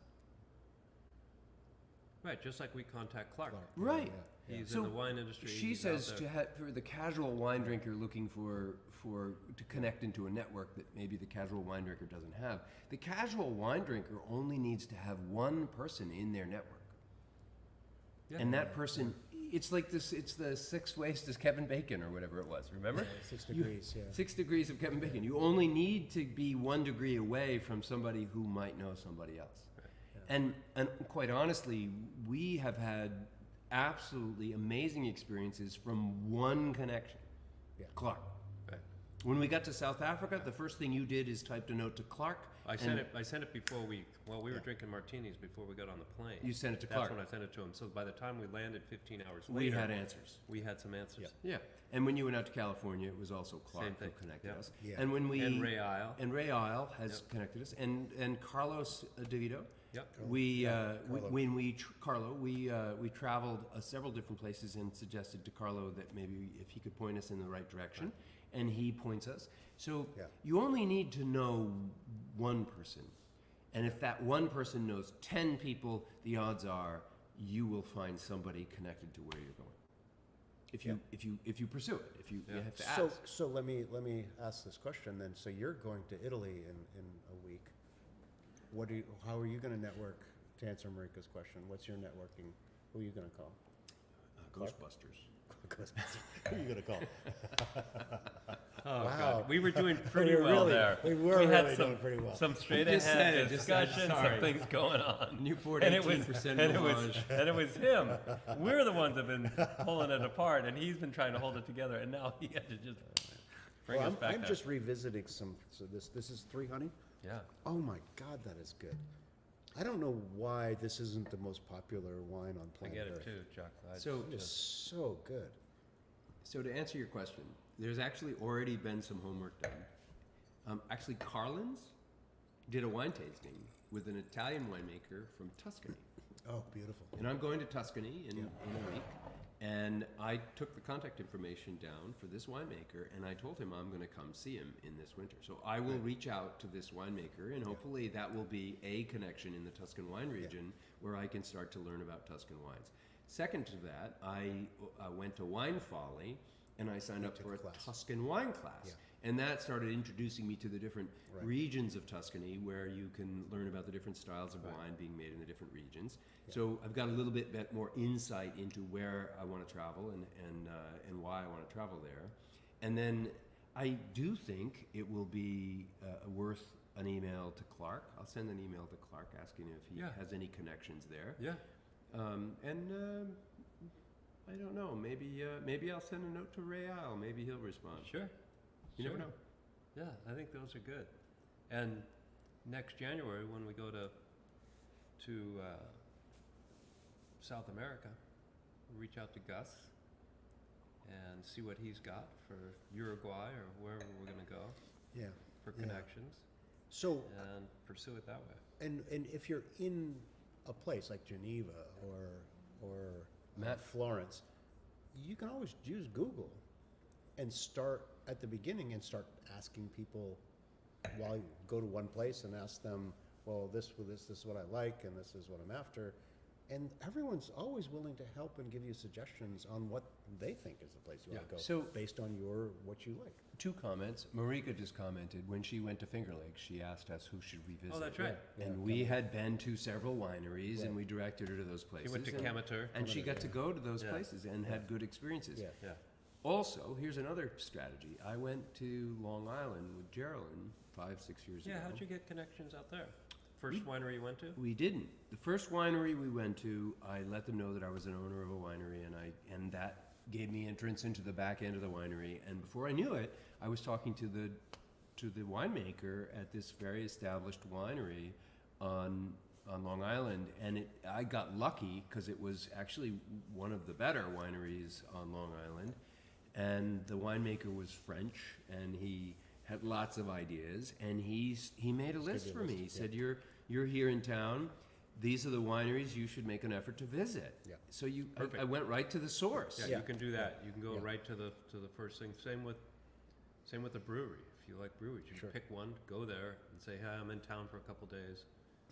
Right, just like we contact Clark. Clark, Right. Yeah. He's So in the wine industry. She he's out says there. for the casual wine drinker looking to connect into a network that maybe the casual wine drinker doesn't have. The casual wine drinker only needs to have one person in their network, Yeah. and that person. It's like this. It's the 6 ways to Kevin Bacon or whatever it was. Remember? 6 degrees, yeah. 6 degrees of Kevin Bacon. You only need to be 1 degree away from somebody who might know somebody else. And quite honestly, we have had absolutely amazing experiences from one connection, Yeah. Clark. Right. When we got to South Africa, the first thing you did is typed a note to Clark. I and sent it before we were Yeah. drinking martinis before we got on the plane. You sent it to Clark. That's when I sent it to him. So by the time we landed 15 hours later, We had answers. we had some answers. Yeah. And when you went out to California, it was also Clark Same who thing. connected Yeah. us. Yeah. And when we And Ray Isle. and Ray Isle has connected us, and Carlos DeVito. Yep. Carlo, we traveled several different places and suggested to Carlo that maybe if he could point us in the right direction, and he points us. So Yeah. you only need to know one person, and if that one person knows 10 people, the odds are you will find somebody connected to where you're going. If you pursue it, you have to ask. So let me ask this question then. So you're going to Italy in a week. How are you going to network? To answer Marika's question, what's your networking? Who are you going to call? Ghostbusters. Who are you going to call? Oh Wow. God, we were doing pretty We were well really- there. we were had really some, doing pretty well. Some straight Just said ahead it, just said, discussions, sorry. some things going on. Newport And it was 18% and it was homage. and it was him. We're the ones that have been pulling it apart, and he's been trying to hold it together, and now he had to just bring Well, us back I'm down. just revisiting some. So this is 3 Honey. Yeah. Oh my God, that is good. I don't know why this isn't the most popular wine on I planet get Earth. it too, Chuck. So- It is so good. So to answer your question, there's actually already been some homework done. Actually, Carlin's did a wine tasting with an Italian winemaker from Tuscany. Oh, beautiful. And I'm going to Tuscany in a week. And I took the contact information down for this winemaker, and I told him I'm going to come see him in this winter. So I will reach out to this winemaker, and hopefully that will be a connection in the Tuscan wine region where I can start to learn about Tuscan wines. Second to that, I went to Wine Folly, and I signed up took for a a class. Tuscan wine class. Yeah. And that started introducing me to the different Right. regions of Tuscany where you can learn about the different styles of wine being made in the different regions. So I've got a little bit more insight into where I want to travel and why I want to travel there. And then I do think it will be worth an email to Clark. I'll send an email to Clark asking if he has any connections there. Yeah. I don't know. Maybe I'll send a note to Ray Isle. Maybe he'll respond. Sure. You never Sure. know. Yeah, I think those are good. And next January, when we go to South America, we'll reach out to Gus and see what he's got for Uruguay or wherever we're going to go Yeah. for Yeah. connections So, and pursue it that way. and if you're in a place like Geneva or Matt. Florence, you can always use Google and start at the beginning and start asking people while you go to one place and ask them, well, this is what I like and this is what I'm after. And everyone's always willing to help and give you suggestions on what they think is the place you want to go, So- based on what you like. 2 comments. Marika just commented when she went to Finger Lakes, she asked us who should we visit. Oh, that's right. Yeah, And we had been to several wineries, Right. and we directed her to those He places. went to and, Camater. and she got to go to those Yeah. places and had good experiences. Yeah. Yeah. Also, here's another strategy. I went to Long Island with Geraldine 5-6 years Yeah, ago. how'd you get connections out there? First winery you went to? We didn't. The first winery we went to, I let them know that I was an owner of a winery, and that gave me entrance into the back end of the winery. And before I knew it, I was talking to the winemaker at this very established winery on Long Island, and I got lucky because it was actually one of the better wineries on Long Island, and the winemaker was French, and he had lots of ideas, and he made a list you a for me. list, He said, "You're here in town. These are the wineries you should make an effort to visit." Yeah. So I Perfect. went right to the source. Yeah, Yeah. you can do that. You can go Yeah. right to the first thing. Same with the brewery. If you like breweries, you Sure. pick one, go there, and say, "Hey, I'm in town for a couple days.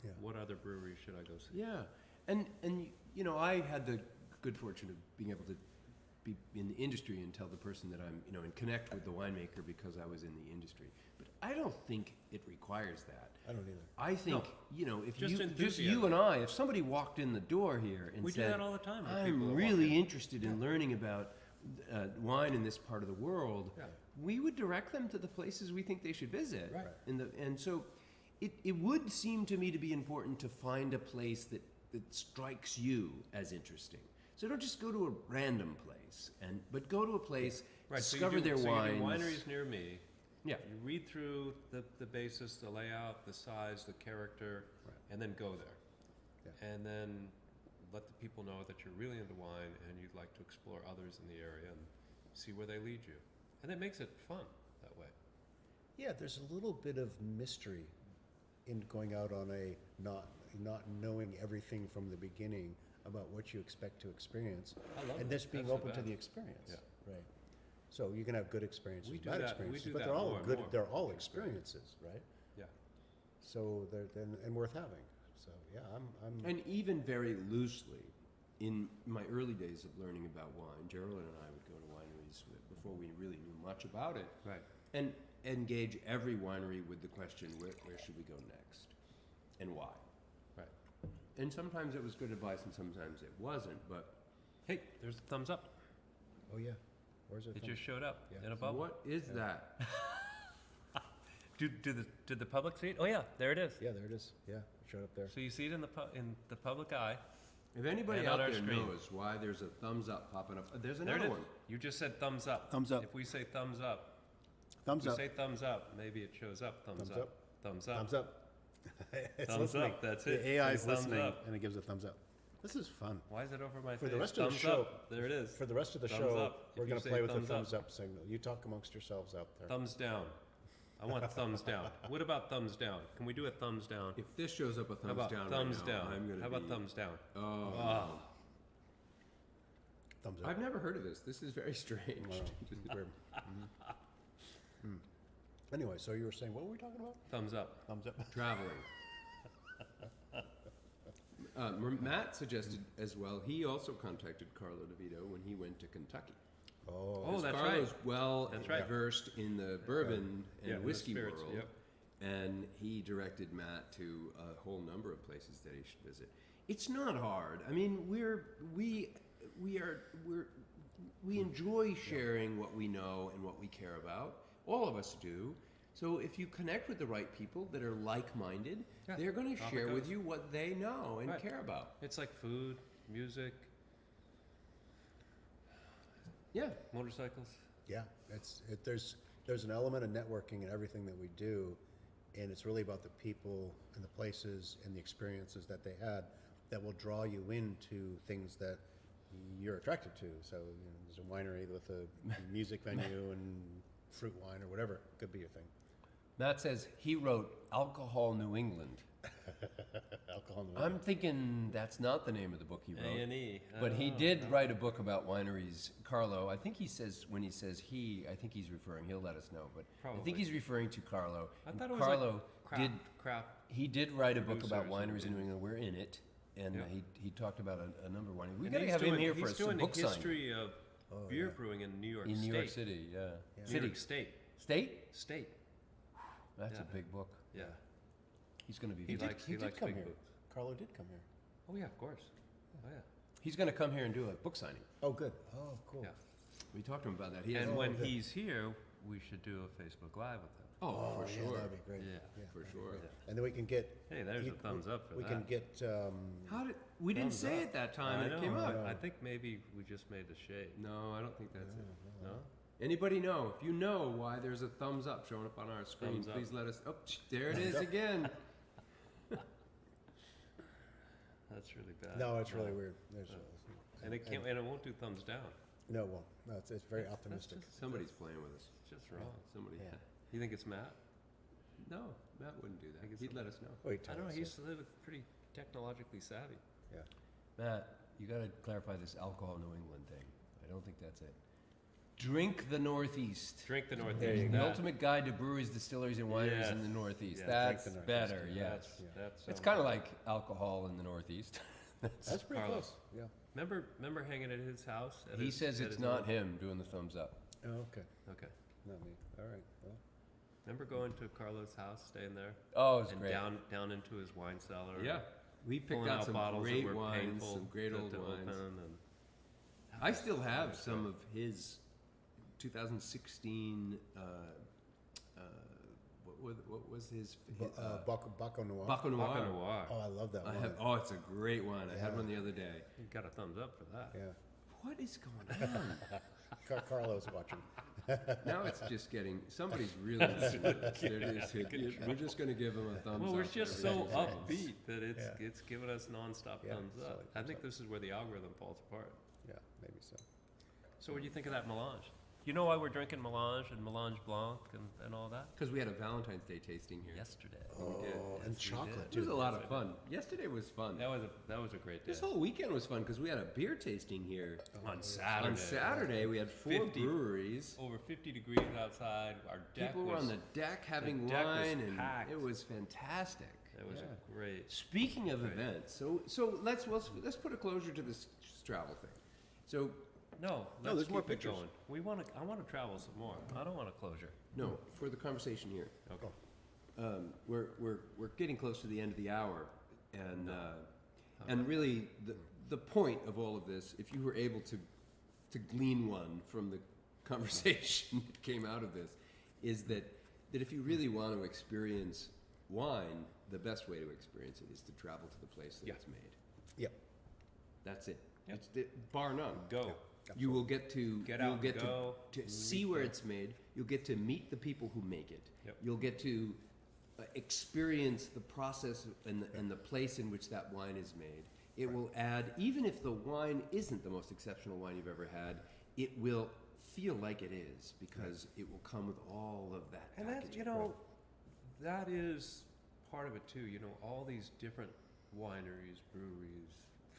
Yeah. What other breweries should I go see?" Yeah, and you know, I had the good fortune of being able to be in the industry and tell the person that I'm, and connect with the winemaker because I was in the industry. But I don't think it requires that. I don't either. I think, if Just you enthusiasm. and I, if somebody walked in the door here and We do said, that all the time with people "I'm that walk really in." interested in learning about wine in this part of the world," Yeah. we would direct them to the places we think they should visit. Right. And so it would seem to me to be important to find a place that strikes you as interesting. So don't just go to a random place, but go to a place, Right. discover their so wines. you do wineries near me, Yeah. You read through the basis, the layout, the size, the character, Right. and then go there. Yeah. And then let the people know that you're really into wine and you'd like to explore others in the area and see where they lead you. And it makes it fun that way. Yeah, there's a little bit of mystery in going out on a not knowing everything from the beginning about what you expect to experience, I love and that. this being That's the open to best. the experience. Yeah. Right. So you can have good experiences, We do bad that- we experiences, do but that they're all more and good. more. They're all experiences, right? Yeah. So they're and worth having. So yeah, I'm And even very loosely, in my early days of learning about wine, Gerald and I would go to wineries before we really knew much about it, Right. and engage every winery with the question, where should we go next, and why? Right. And sometimes it was good advice, and sometimes it wasn't. But Hey, there's a thumbs up. Oh yeah, where's it? It from? just showed up Yeah. in a bubble. what is that? Did the public see it? Oh yeah, there it is. Yeah, there it is. Yeah, it showed up there. So you see it in the public eye. If anybody And out on our there screen. knows why there's a thumbs up popping up, there's There another it is. one. You just said thumbs up. Thumbs up. If we say thumbs up, Thumbs if up. we say thumbs up, maybe it shows up. Thumbs, Thumbs up. up. Thumbs up. Thumbs up. It's Thumbs listening. up, that's it. The AI is Say thumbs listening, up. and it gives a thumbs up. This is fun. Why is it over my For face? the rest of the thumbs show- up. There it is. For the rest of the Thumbs show, up. we're If going you to say play with the thumbs up. thumbs up signal. You talk amongst yourselves out there. Thumbs down. I want thumbs down. What about thumbs down? Can we do a thumbs down? If this shows up a How thumbs about down thumbs right now, down? I'm gonna How about be- thumbs down? Oh, Ah. Thumbs up. I've never heard of this. This is very strange. Wow. Weird. Anyway, so you were saying, what were we talking about? Thumbs up. Thumbs up. Traveling. Matt suggested as well. He also contacted Carlo DeVito when he went to Kentucky. Oh, Oh, that's Carlo's right. well That's right. versed in the bourbon Yeah, and the whiskey spirits, world, yep. and he directed Matt to a whole number of places that he should visit. It's not hard. I mean, we enjoy sharing what we know and what we care about. All of us do. So if you connect with the right people that are like-minded, Yeah, they're going to off it share with goes. you what they know and Right. care about. It's like food, music, Yeah. motorcycles. yeah. There's an element of networking in everything that we do, and it's really about the people and the places and the experiences that they had that will draw you into things that you're attracted to. So there's a winery with a music venue and fruit wine or whatever could be your thing. Matt says he wrote Alcohol New England. Alcohol. in the I'm thinking that's not the name of the book he wrote. A&E. But he did write a book about wineries. Carlo, I think he says, when he says he, I think he's referring, he'll let us know, but I Probably. think he's referring to Carlo. I And thought it was Carlo like craft. he did write a book about producers and wineries in New England. We're in it. And Yeah. he talked about a number of wineries. We And got to he's have him doing- here for he's some doing book the signing. history of beer yeah. brewing in New York In State. New York City, yeah. Yeah. New City. York State. State? State. That's Yeah. a big book. Yeah. He's going to be He visiting. likes He did come big here. books. Carlo did come here. Oh yeah, of course. Oh yeah. He's going to come here and do a book signing. Oh, good. Oh, cool. Yeah. We talked to him about that. He has And when good. he's here, we should do a Facebook Live with him. oh, for yeah, sure. that'd be great. Yeah. For that'd be sure. great. And then we can get. Hey, there's a thumbs up for we that. can get. How did we didn't Thumbs say up. it that time? I It know. came up. I think maybe we just made the shade. No, I don't think that's it. No? Anybody know? If you know why there's a thumbs up showing up on our screen, Thumbs up. please let us. Oh, there it is again. That's really bad. No, it's really weird. There's, And it can't. And it won't do thumbs down. no, well, no, it's very That's optimistic. just- Somebody's playing with us. It's just wrong. Somebody. Yeah. You think it's Matt? No, Matt wouldn't do that. think it's He'd let us know. Wait, I don't know. He used to live pretty technologically savvy. Yeah. Matt, you got to clarify this Alcohol New England thing. I don't think that's it. Drink the Northeast. Drink the There Northeast. you The go. ultimate guide to breweries, distilleries, and wineries Yes. in the Northeast. Yeah, That's drink the better, Northeast, yes. That's It's kind of like alcohol in the Northeast. That's pretty Carlos. close. Yeah. Remember hanging at his house? At He his- says at it's his not old- him doing the thumbs up. Oh, okay. Okay. Not me. All right. Well, Remember going to Carlos' house, staying there, Oh, it's and great. down into his wine cellar? Yeah, we picked pulling out out some bottles great that were wines, painful some great to, old to wines. open. And I still have some of his 2016. What was his? Baco Noir. Baco Noir. Baca Noir. Oh, I love that I one. have. Oh, it's a great wine. I had Yeah. one the other day. You got a thumbs up for that. Yeah. What is going on? Carlo's watching. Now it's just getting, somebody's really listening to this. We're just going to give them a thumbs up. Well, we're for just so everything he's saying. upbeat that Yeah. it's giving us nonstop Yeah, thumbs so up. it I comes think up. this is where the algorithm falls apart. Yeah, maybe so. So what do you think of that melange? You know why we're drinking melange and melange blanc and all that? Because we had a Valentine's Day tasting here. Yesterday. Oh, did. and Yes, we chocolate did. It was too. a lot of fun. Yesterday was fun. That was a great day. This whole weekend was fun because we had a beer tasting here. On Saturday. On Saturday, we had 4 50 breweries. Over 50 degrees outside. Our deck People were on the deck having deck was wine, and packed. it was fantastic. That was a great. Speaking of Right. events, so let's put a closure to this travel thing. So No, No, let's there's more keep it pictures. going. I want to travel some more. I don't want a closure. no, for the conversation here, Okay. we're getting close to the end of the hour, and really the point of all of this, if you were able to glean one from the conversation that came out of this, is that if you really want to experience wine, the best way to experience it is to travel to the place that Yeah. it's made. Yep. That's it. Yep. Bar none. Go. You will get to Get you'll out get and go. to see where it's made. You'll get to meet the people who make it. Yep. You'll get to experience the process and the place in which that wine is made. It will add, even if the wine isn't the most exceptional wine you've ever had, it will feel like it is because it will come with all of that. And that, packaging. that is part of it too. All these different wineries, breweries,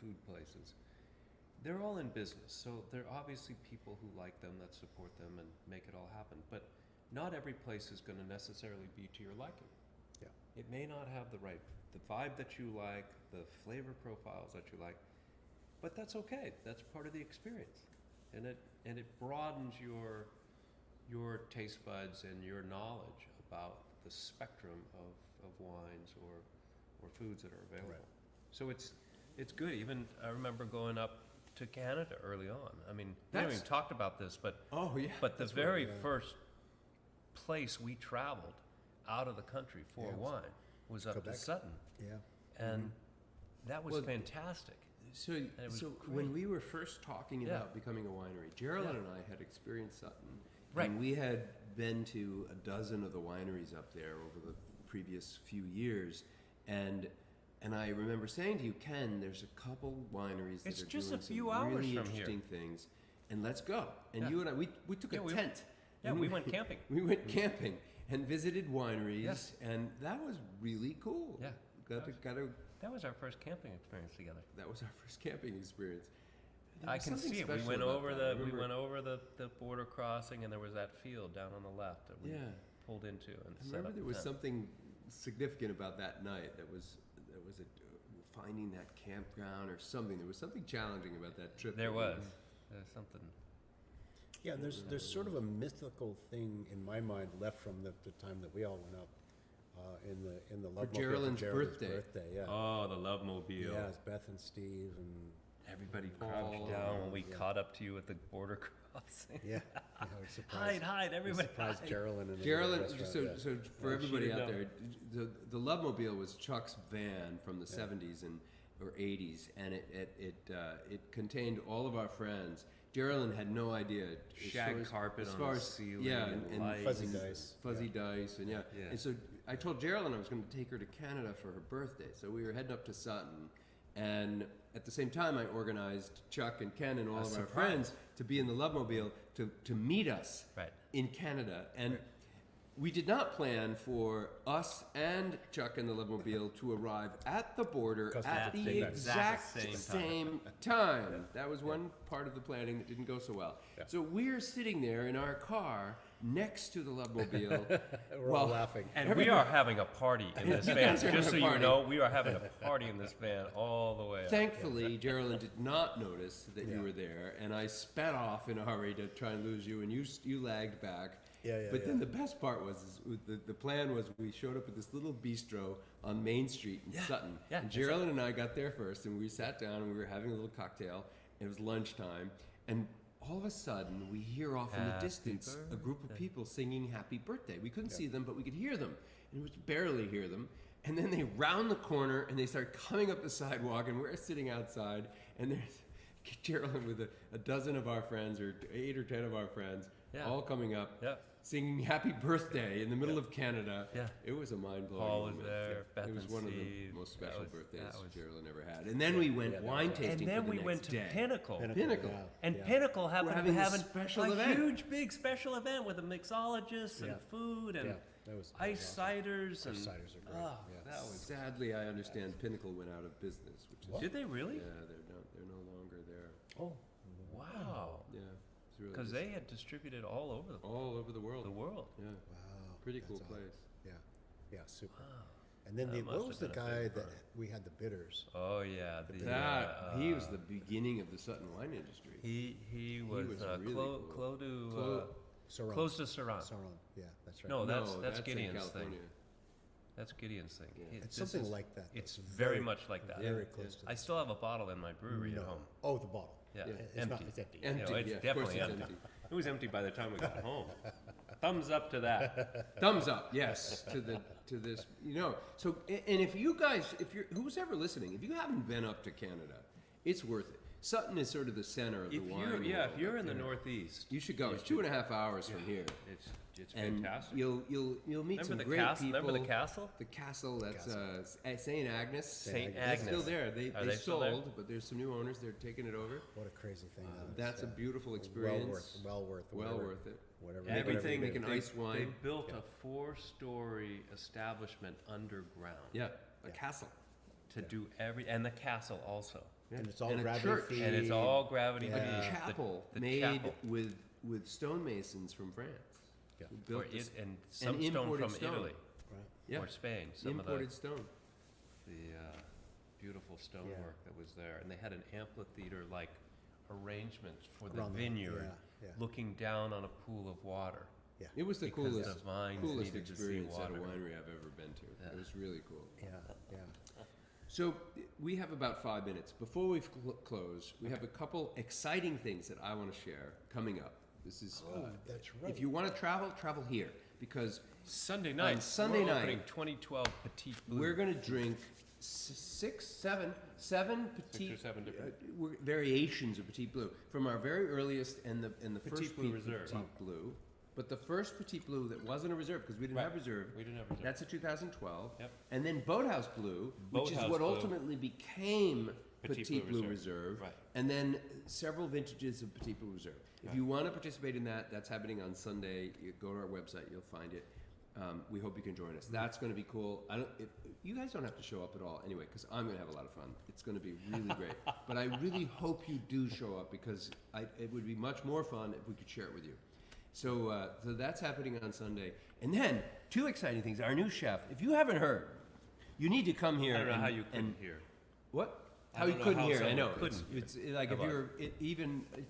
food places, they're all in business. So there are obviously people who like them, that support them and make it all happen. But not every place is going to necessarily be to your liking. Yeah. It may not have the vibe that you like, the flavor profiles that you like, but that's okay. That's part of the experience. And it broadens your taste buds and your knowledge about the spectrum of wines or foods that are available. Right. So it's good. Even I remember going up to Canada early on. I mean, we haven't That's- even talked about this, but Oh yeah. but the That's very right, yeah. first place we traveled out of the country for Yeah, it was wine was up Quebec. to Sutton, Yeah. and that was Well, fantastic. So, it was when great. we were first talking Yeah. about becoming a winery, Gerald Yeah. and I had experienced Sutton. Right. And we had been to a dozen of the wineries up there over the previous few years. And I remember saying to you, Ken, there's a couple wineries that It's are just doing a few some hours really from here. interesting things. And let's go. And Yeah. you and I, we took Yeah, a we- tent. Yeah, and we went camping. We went camping and visited wineries. Yes. And that was really cool. Yeah, Got to That was our first camping experience together. that was our first camping experience. There I was can something see it. We special went about over that. I the remember- border crossing, and there was that field down on the left that we Yeah. pulled into and I set remember up there the was tent. something significant about that night. That was finding that campground or something. There was something challenging about that trip. There that we- was. There's something. Yeah, and there's sort of a mythical thing in my mind left from the time that we all went up in the Love Mobile for Geraldine's Geraldine's birthday. Yeah. Oh, the Love Mobile. Yeah, it's Beth and Steve and Everybody Paul. crouched down when we Yeah. caught up to you at the border crossing. yeah, we surprised, Hide, everybody. surprised hide. Geraldine in the Geraldine, restaurant, so, yeah. so for Yeah, everybody she out didn't there, the Love Mobile was Chuck's van from the 70s or 80s, and it contained all of our friends. Geraldine had no idea. as Shag far as- carpet as on far the as- ceiling yeah, and and lights. Fuzzy dice. fuzzy Yeah. dice, and yeah. Yeah. And so I told Geraldine I was going to take her to Canada for her birthday. So we were heading up to Sutton, and at the same time I organized Chuck and Ken and all of our surprise. friends to be in the Love Mobile to meet us Right. in Canada. And we did not plan for us and Chuck and the Love Mobile to arrive at the border Because at it's the the exact exact same time. That was one part of the planning that didn't go so well. Yeah. So we're sitting there in our car next to the Love Mobile. We're all laughing. And we are having a party in this van. guys are Just so having a you party. know, we are having a party in this van all the way up. Thankfully, Geraldine did not notice that you Yeah. were there, and I sped off in a hurry to try and lose you, and you lagged back. Yeah, But then yeah. the best part was the plan was we showed up at this little bistro on Main Street in Sutton. yeah, And it's Geraldine and I got there first, and we sat down and we were having a little cocktail. And it was lunchtime, and all of a sudden we hear off in the Happy distance a group of birthday. people singing "Happy Birthday." We couldn't see them, but we could hear them, and we could barely hear them. And then they round the corner and they start coming up the sidewalk, and we're sitting outside, and there's Carolyn with a dozen of our friends, or 8 or 10 of our friends, Yeah. all coming up, Yeah. singing "Happy Birthday" in the middle of Canada. Yeah. It was a mind-blowing Paul was moment. there, Beth It was and one of the Steve. most That special was- birthdays that was- Carolyn ever had. And then we went wine tasting And then for the we next went to day. Pinnacle. Pinnacle. yeah, And yeah. Pinnacle happened having to a have special a event. huge, big special event with a mixologist and Yeah. food and Yeah, that was ice awesome. ciders. And Ice ciders are great, Oh, yeah. that was. Sadly, I understand Pinnacle went out of business, which is Did they really? yeah, they're no longer there. Oh, wow. Yeah, it's really Because they had distributed all over all over the world. the world. Yeah, Wow. pretty that's cool awesome. place. Yeah, yeah, super. Wow. And then That what must was have the been a guy big that part. we had the bitters? Oh yeah, He was the beginning of the Sutton wine industry. he was, was really cool. close to Saran. Sauron. Yeah, that's right. No, that's in Gideon's thing. California. That's Gideon's thing. Yeah. It- It's this something is- like that. It's though. very much like that. Very Yeah, close to I that. still have a bottle in my brewery at No. home. Oh, the bottle. Yeah, Yeah. It's empty. not. It's empty. Empty, You know, it's yeah, of definitely course it's empty. empty. It was empty by the time we got home. Thumbs up to that. Thumbs up, yes, to this. So and if you guys, who's ever listening, if you haven't been up to Canada, it's worth it. Sutton is sort of the center of the wine world. If you're up in the there. Northeast, You should go. It's 2.5 hours from here, it's and fantastic. you'll meet Remember some the great castle? people. Remember the castle? The castle, that's St. Agnes. St. It's Agnes. still there. They Are they still there? sold, but there's some new owners. They're taking it over. What a crazy thing that is. That's a yeah. beautiful experience. Well worth. Well whatever- worth it. Whatever. Everything- whatever make you an do. ice wine. They built a 4-story establishment underground Yeah, a Yeah. castle. to do And the castle also. And it's all And a gravity church. feed. And it's all gravity Yeah. feed. The Chapel the made chapel. with stonemasons from France. Yeah. who Or built this, and some stone imported from stone. Italy Right. yeah, or Spain. Some imported of stone. the beautiful stonework that was there, and they had an amphitheater-like arrangement for the Around the- vineyard, yeah, yeah. looking down on a pool of water. It was the Because coolest, the vines coolest needed to see experience at a water. winery I've ever been to. Yeah. It was really cool. Yeah. Yeah. So we have about 5 minutes. Before we close, we have a couple exciting things that I want to share coming up. This is, That's right. if you want to travel here, because Sunday night, Sunday we're night, opening 2012 Petite Blue. we're going to drink seven petite 6 or 7 different. variations of Petite Blue from our very earliest and the Petite first Blue Reserve. Petite Blue, but the first Petite Blue that wasn't a reserve because we didn't have reserve. We didn't have reserve. That's a 2012. Yep. And then Boathouse Blue, which is Boathouse what Blue. ultimately became Petite Petite Blue Blue Reserve. Reserve. Right. And then several vintages of Petite Blue Reserve. If you want to participate in that, that's happening on Sunday. You go to our website, you'll find it. We hope you can join us. That's going to be cool. You guys don't have to show up at all anyway, because I'm going to have a lot of fun. It's going to be really great. But I really hope you do show up because it would be much more fun if we could share it with you. So that's happening on Sunday. And then, 2 exciting things. Our new chef, if you haven't heard, you need to come here. I don't know and- how you couldn't and- hear. What? I How you don't know couldn't how hear? I someone know. couldn't It's like How if about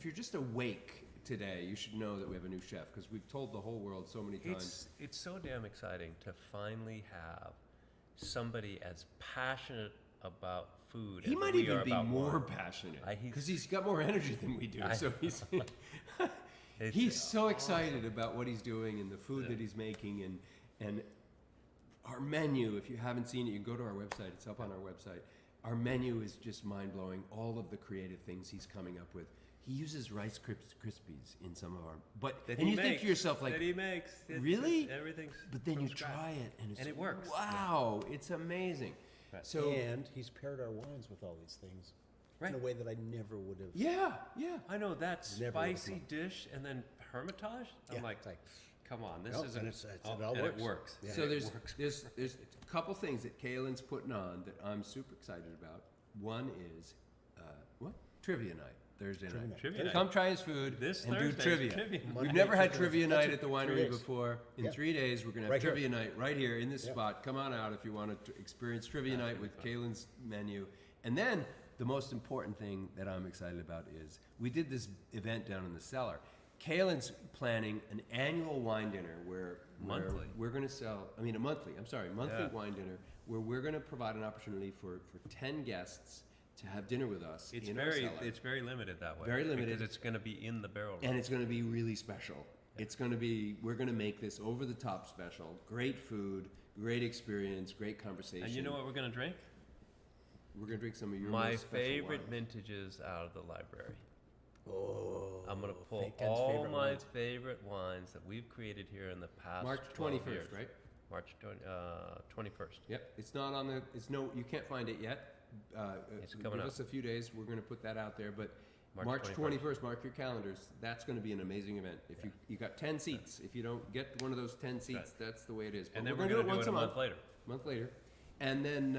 you're just awake today, you should know that we have a new chef because we've told the whole world so many times. It's so damn exciting to finally have somebody as passionate about food. He as might we even are be about more wine. passionate I- he's- because he's got more energy than we do. So he's It's he's so excited about what he's doing and the food that he's making and our menu. If you haven't seen it, you can go to our website. It's up on our website. Our menu is just mind blowing. All of the creative things he's coming up with. He uses Rice Krispies in some of our, and you think to yourself like, that he makes. really? Everything's. but then from you scratch. try it and it works. Wow, it's amazing. Right. So And he's paired our wines with all these things in a Right. way that I never would have. yeah. I know that Never would've spicy thought. dish and then Hermitage. I'm Yeah, like, it's like, come on, this Nope, isn't. and it's- it all and works. it works. Yeah. So It there's works. there's a couple things that Kaylin's putting on that I'm super excited about. One is trivia night Thursday night. Trivia night. Come try his food This and do Thursday's trivia. trivia. We've Monday, never had Tuesday, trivia that's night it, at the 3 winery days. before. In Yeah. 3 days, we're gonna have Right here. trivia night right here in this Yeah. spot. Come on out if you want to experience trivia night with Kaylin's menu. And then the most important thing that I'm excited about is we did this event down in the cellar. Kaylin's planning an annual wine dinner where Monthly. we're going to sell, monthly Yeah. wine dinner where we're going to provide an opportunity for 10 guests to have dinner with us It's in our very, cellar. it's very limited that way. Very limited. because it's going to be in the barrel. And it's going to be really special. It's going to be, we're going to make this over the top special. Great food, great experience, great conversation. And you know what we're going to drink? We're gonna drink some of your My most special favorite wines. vintages out of the library. Oh. I'm gonna pull Ken's all favorite my wines. favorite wines that we've created here in the past March 12 21st, years. right? March 21st. Yep, it's not on the, you can't find it yet. It's coming Give up. us a few days, we're gonna put that out there, but March March 21st, mark your calendars, that's gonna be an amazing event. If you got 10 seats, if you don't get one of those 10 seats, that's the way it is. But And then we're we're gonna gonna do once it a month later. month later. And then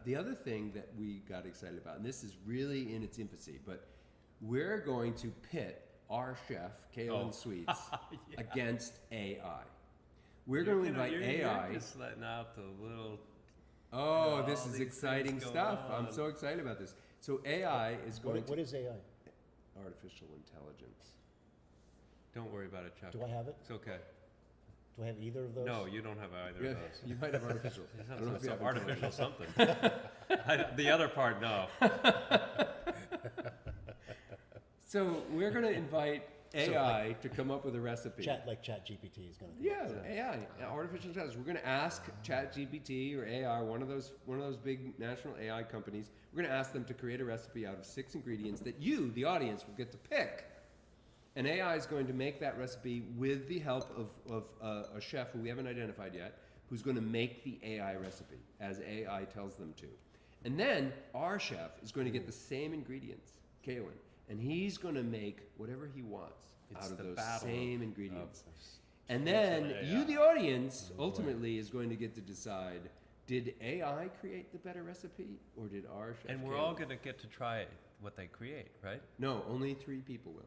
the other thing that we got excited about, and this is really in its infancy, but we're going to pit our chef, Kalen Sweets, against AI. We're going to invite AI. You're just letting out the little. Oh, this all is these exciting things going stuff. I'm on. so excited about this. So AI is going What to is AI? artificial intelligence. Don't worry about it, Chuck. Do I have it? It's okay. Do I have either of those? No, you don't have either Yeah, of those. you might have artificial. I don't know if you have Artificial something. The other part, no. So we're going to invite AI to come up with a recipe. Chat GPT is going to. Yeah, AI, artificial intelligence. We're going to ask ChatGPT or AI, one of those big national AI companies. We're going to ask them to create a recipe out of 6 ingredients that you, the audience, will get to pick. And AI is going to make that recipe with the help of a chef who we haven't identified yet, who's going to make the AI recipe as AI tells them to. And then our chef is going to get the same ingredients, Kalen, and he's going to make whatever he wants It's out of the those battle same ingredients. of And sweets then and you, AI. the audience, ultimately is going to get to decide, did AI create the better recipe or did our chef? And we're Kalen? all gonna get to try what they create, right? No, only 3 people will.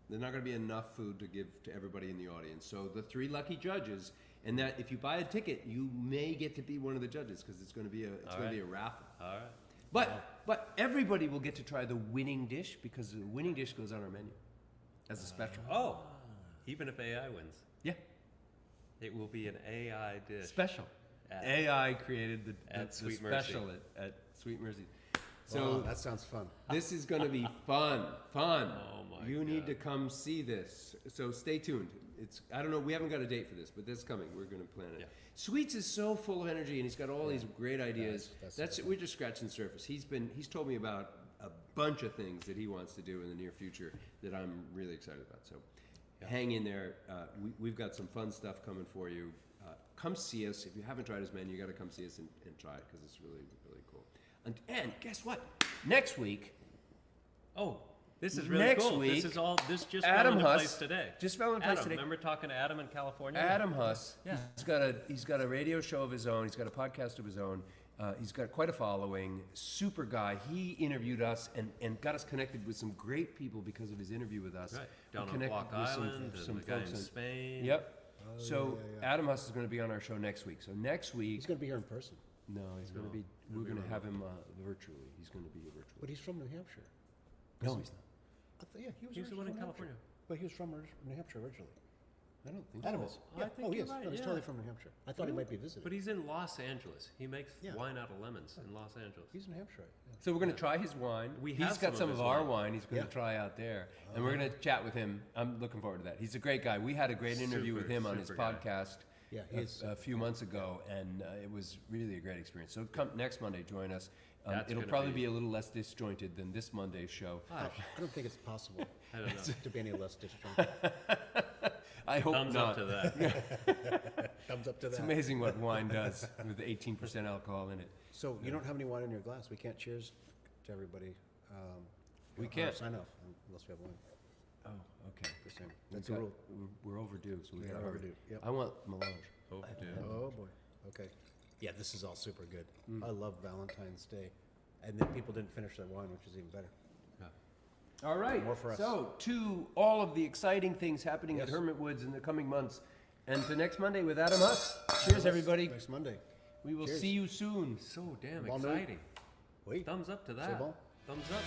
There's not going to be enough food to give to everybody in the audience. So the 3 lucky judges, and that if you buy a ticket, you may get to be one of the judges because it's going to be a raffle. All right. But everybody will get to try the winning dish because the winning dish goes on our menu as a special. Oh, even if AI wins, Yeah, it will be an AI dish. special. At- AI created the Sweet special Mercy. at Sweet Mercy. So So that sounds fun. this is going to be fun. Oh my You need God. to come see this. So stay tuned. I don't know, we haven't got a date for this, but this is coming. We're going to plan it. Yeah. Sweets is so full of energy and he's got all these great ideas. That's We're just scratching the surface. He's told me about a bunch of things that he wants to do in the near future that I'm really excited about. So hang in there. We've got some fun stuff coming for you. Come see us. If you haven't tried his menu, you got to come see us and try it because it's really, really cool. And guess what? Next week, Oh, this is really Next cool. week, This just Adam fell into Huss place today. just fell into place Adam, today. remember talking to Adam in California? Adam Huss. Yeah. He's got a radio show of his own. He's got a podcast of his own. He's got quite a following. Super guy. He interviewed us and got us connected with some great people because of his interview with us. Right. We Down on connected Block with Island, and the guy in folks Spain. Yep. Oh, So yeah. Adam Huss is going to be on our show next week. So next week, He's going to be here in person, no, he's going to be. he'll We're be going to have him virtually. He's going to be but virtually. he's from New Hampshire. No, he's not. Yeah, he was He's the one in from New Hampshire. California. But he was from New Hampshire originally. I don't think Adam so. is. I Yeah. think Oh, he you're is. right, No, he's yeah. totally from New Hampshire. I thought he might be visiting. But he's in Los Angeles. He makes Yeah. wine out of lemons in Los Angeles. He's New Hampshire. Yeah. So we're going to try his wine. We He's have got some some of of his our wine. wine. He's going Yeah. to try out there, and we're going to chat with him. I'm looking forward to that. He's a great guy. We had a great interview with Super, him on his super guy. podcast Yeah, he is. a few months ago, and it was really a great experience. So come next Monday, join us. That's It'll gonna probably be- be a little less disjointed than this Monday's show. I don't think it's possible I don't know. to be any less disjointed. I hope Thumbs not. up to that. Thumbs up to It's that. amazing what wine does with 18% alcohol in it. So you don't have any wine in your glass. We can't cheers to everybody. We or can't. sign off unless we have wine. Oh, okay. Just saying. We've That's a got- rule. We're overdue, so we We got are to overdue. Yep. I want melange. Overdue. Oh boy. Okay. Yeah, this is all super good. Mm. I love Valentine's Day, and then people didn't finish their wine, which is even better. All right. More for us. So, to all of the exciting things happening at Yes. Hermit Woods in the coming months, and to next Monday with Adam Huss. Cheers, everybody. Next Monday. We will Cheers. see you soon. So damn Bon nuit. exciting. Wait. Thumbs up to C'est that. bon? Thumbs up.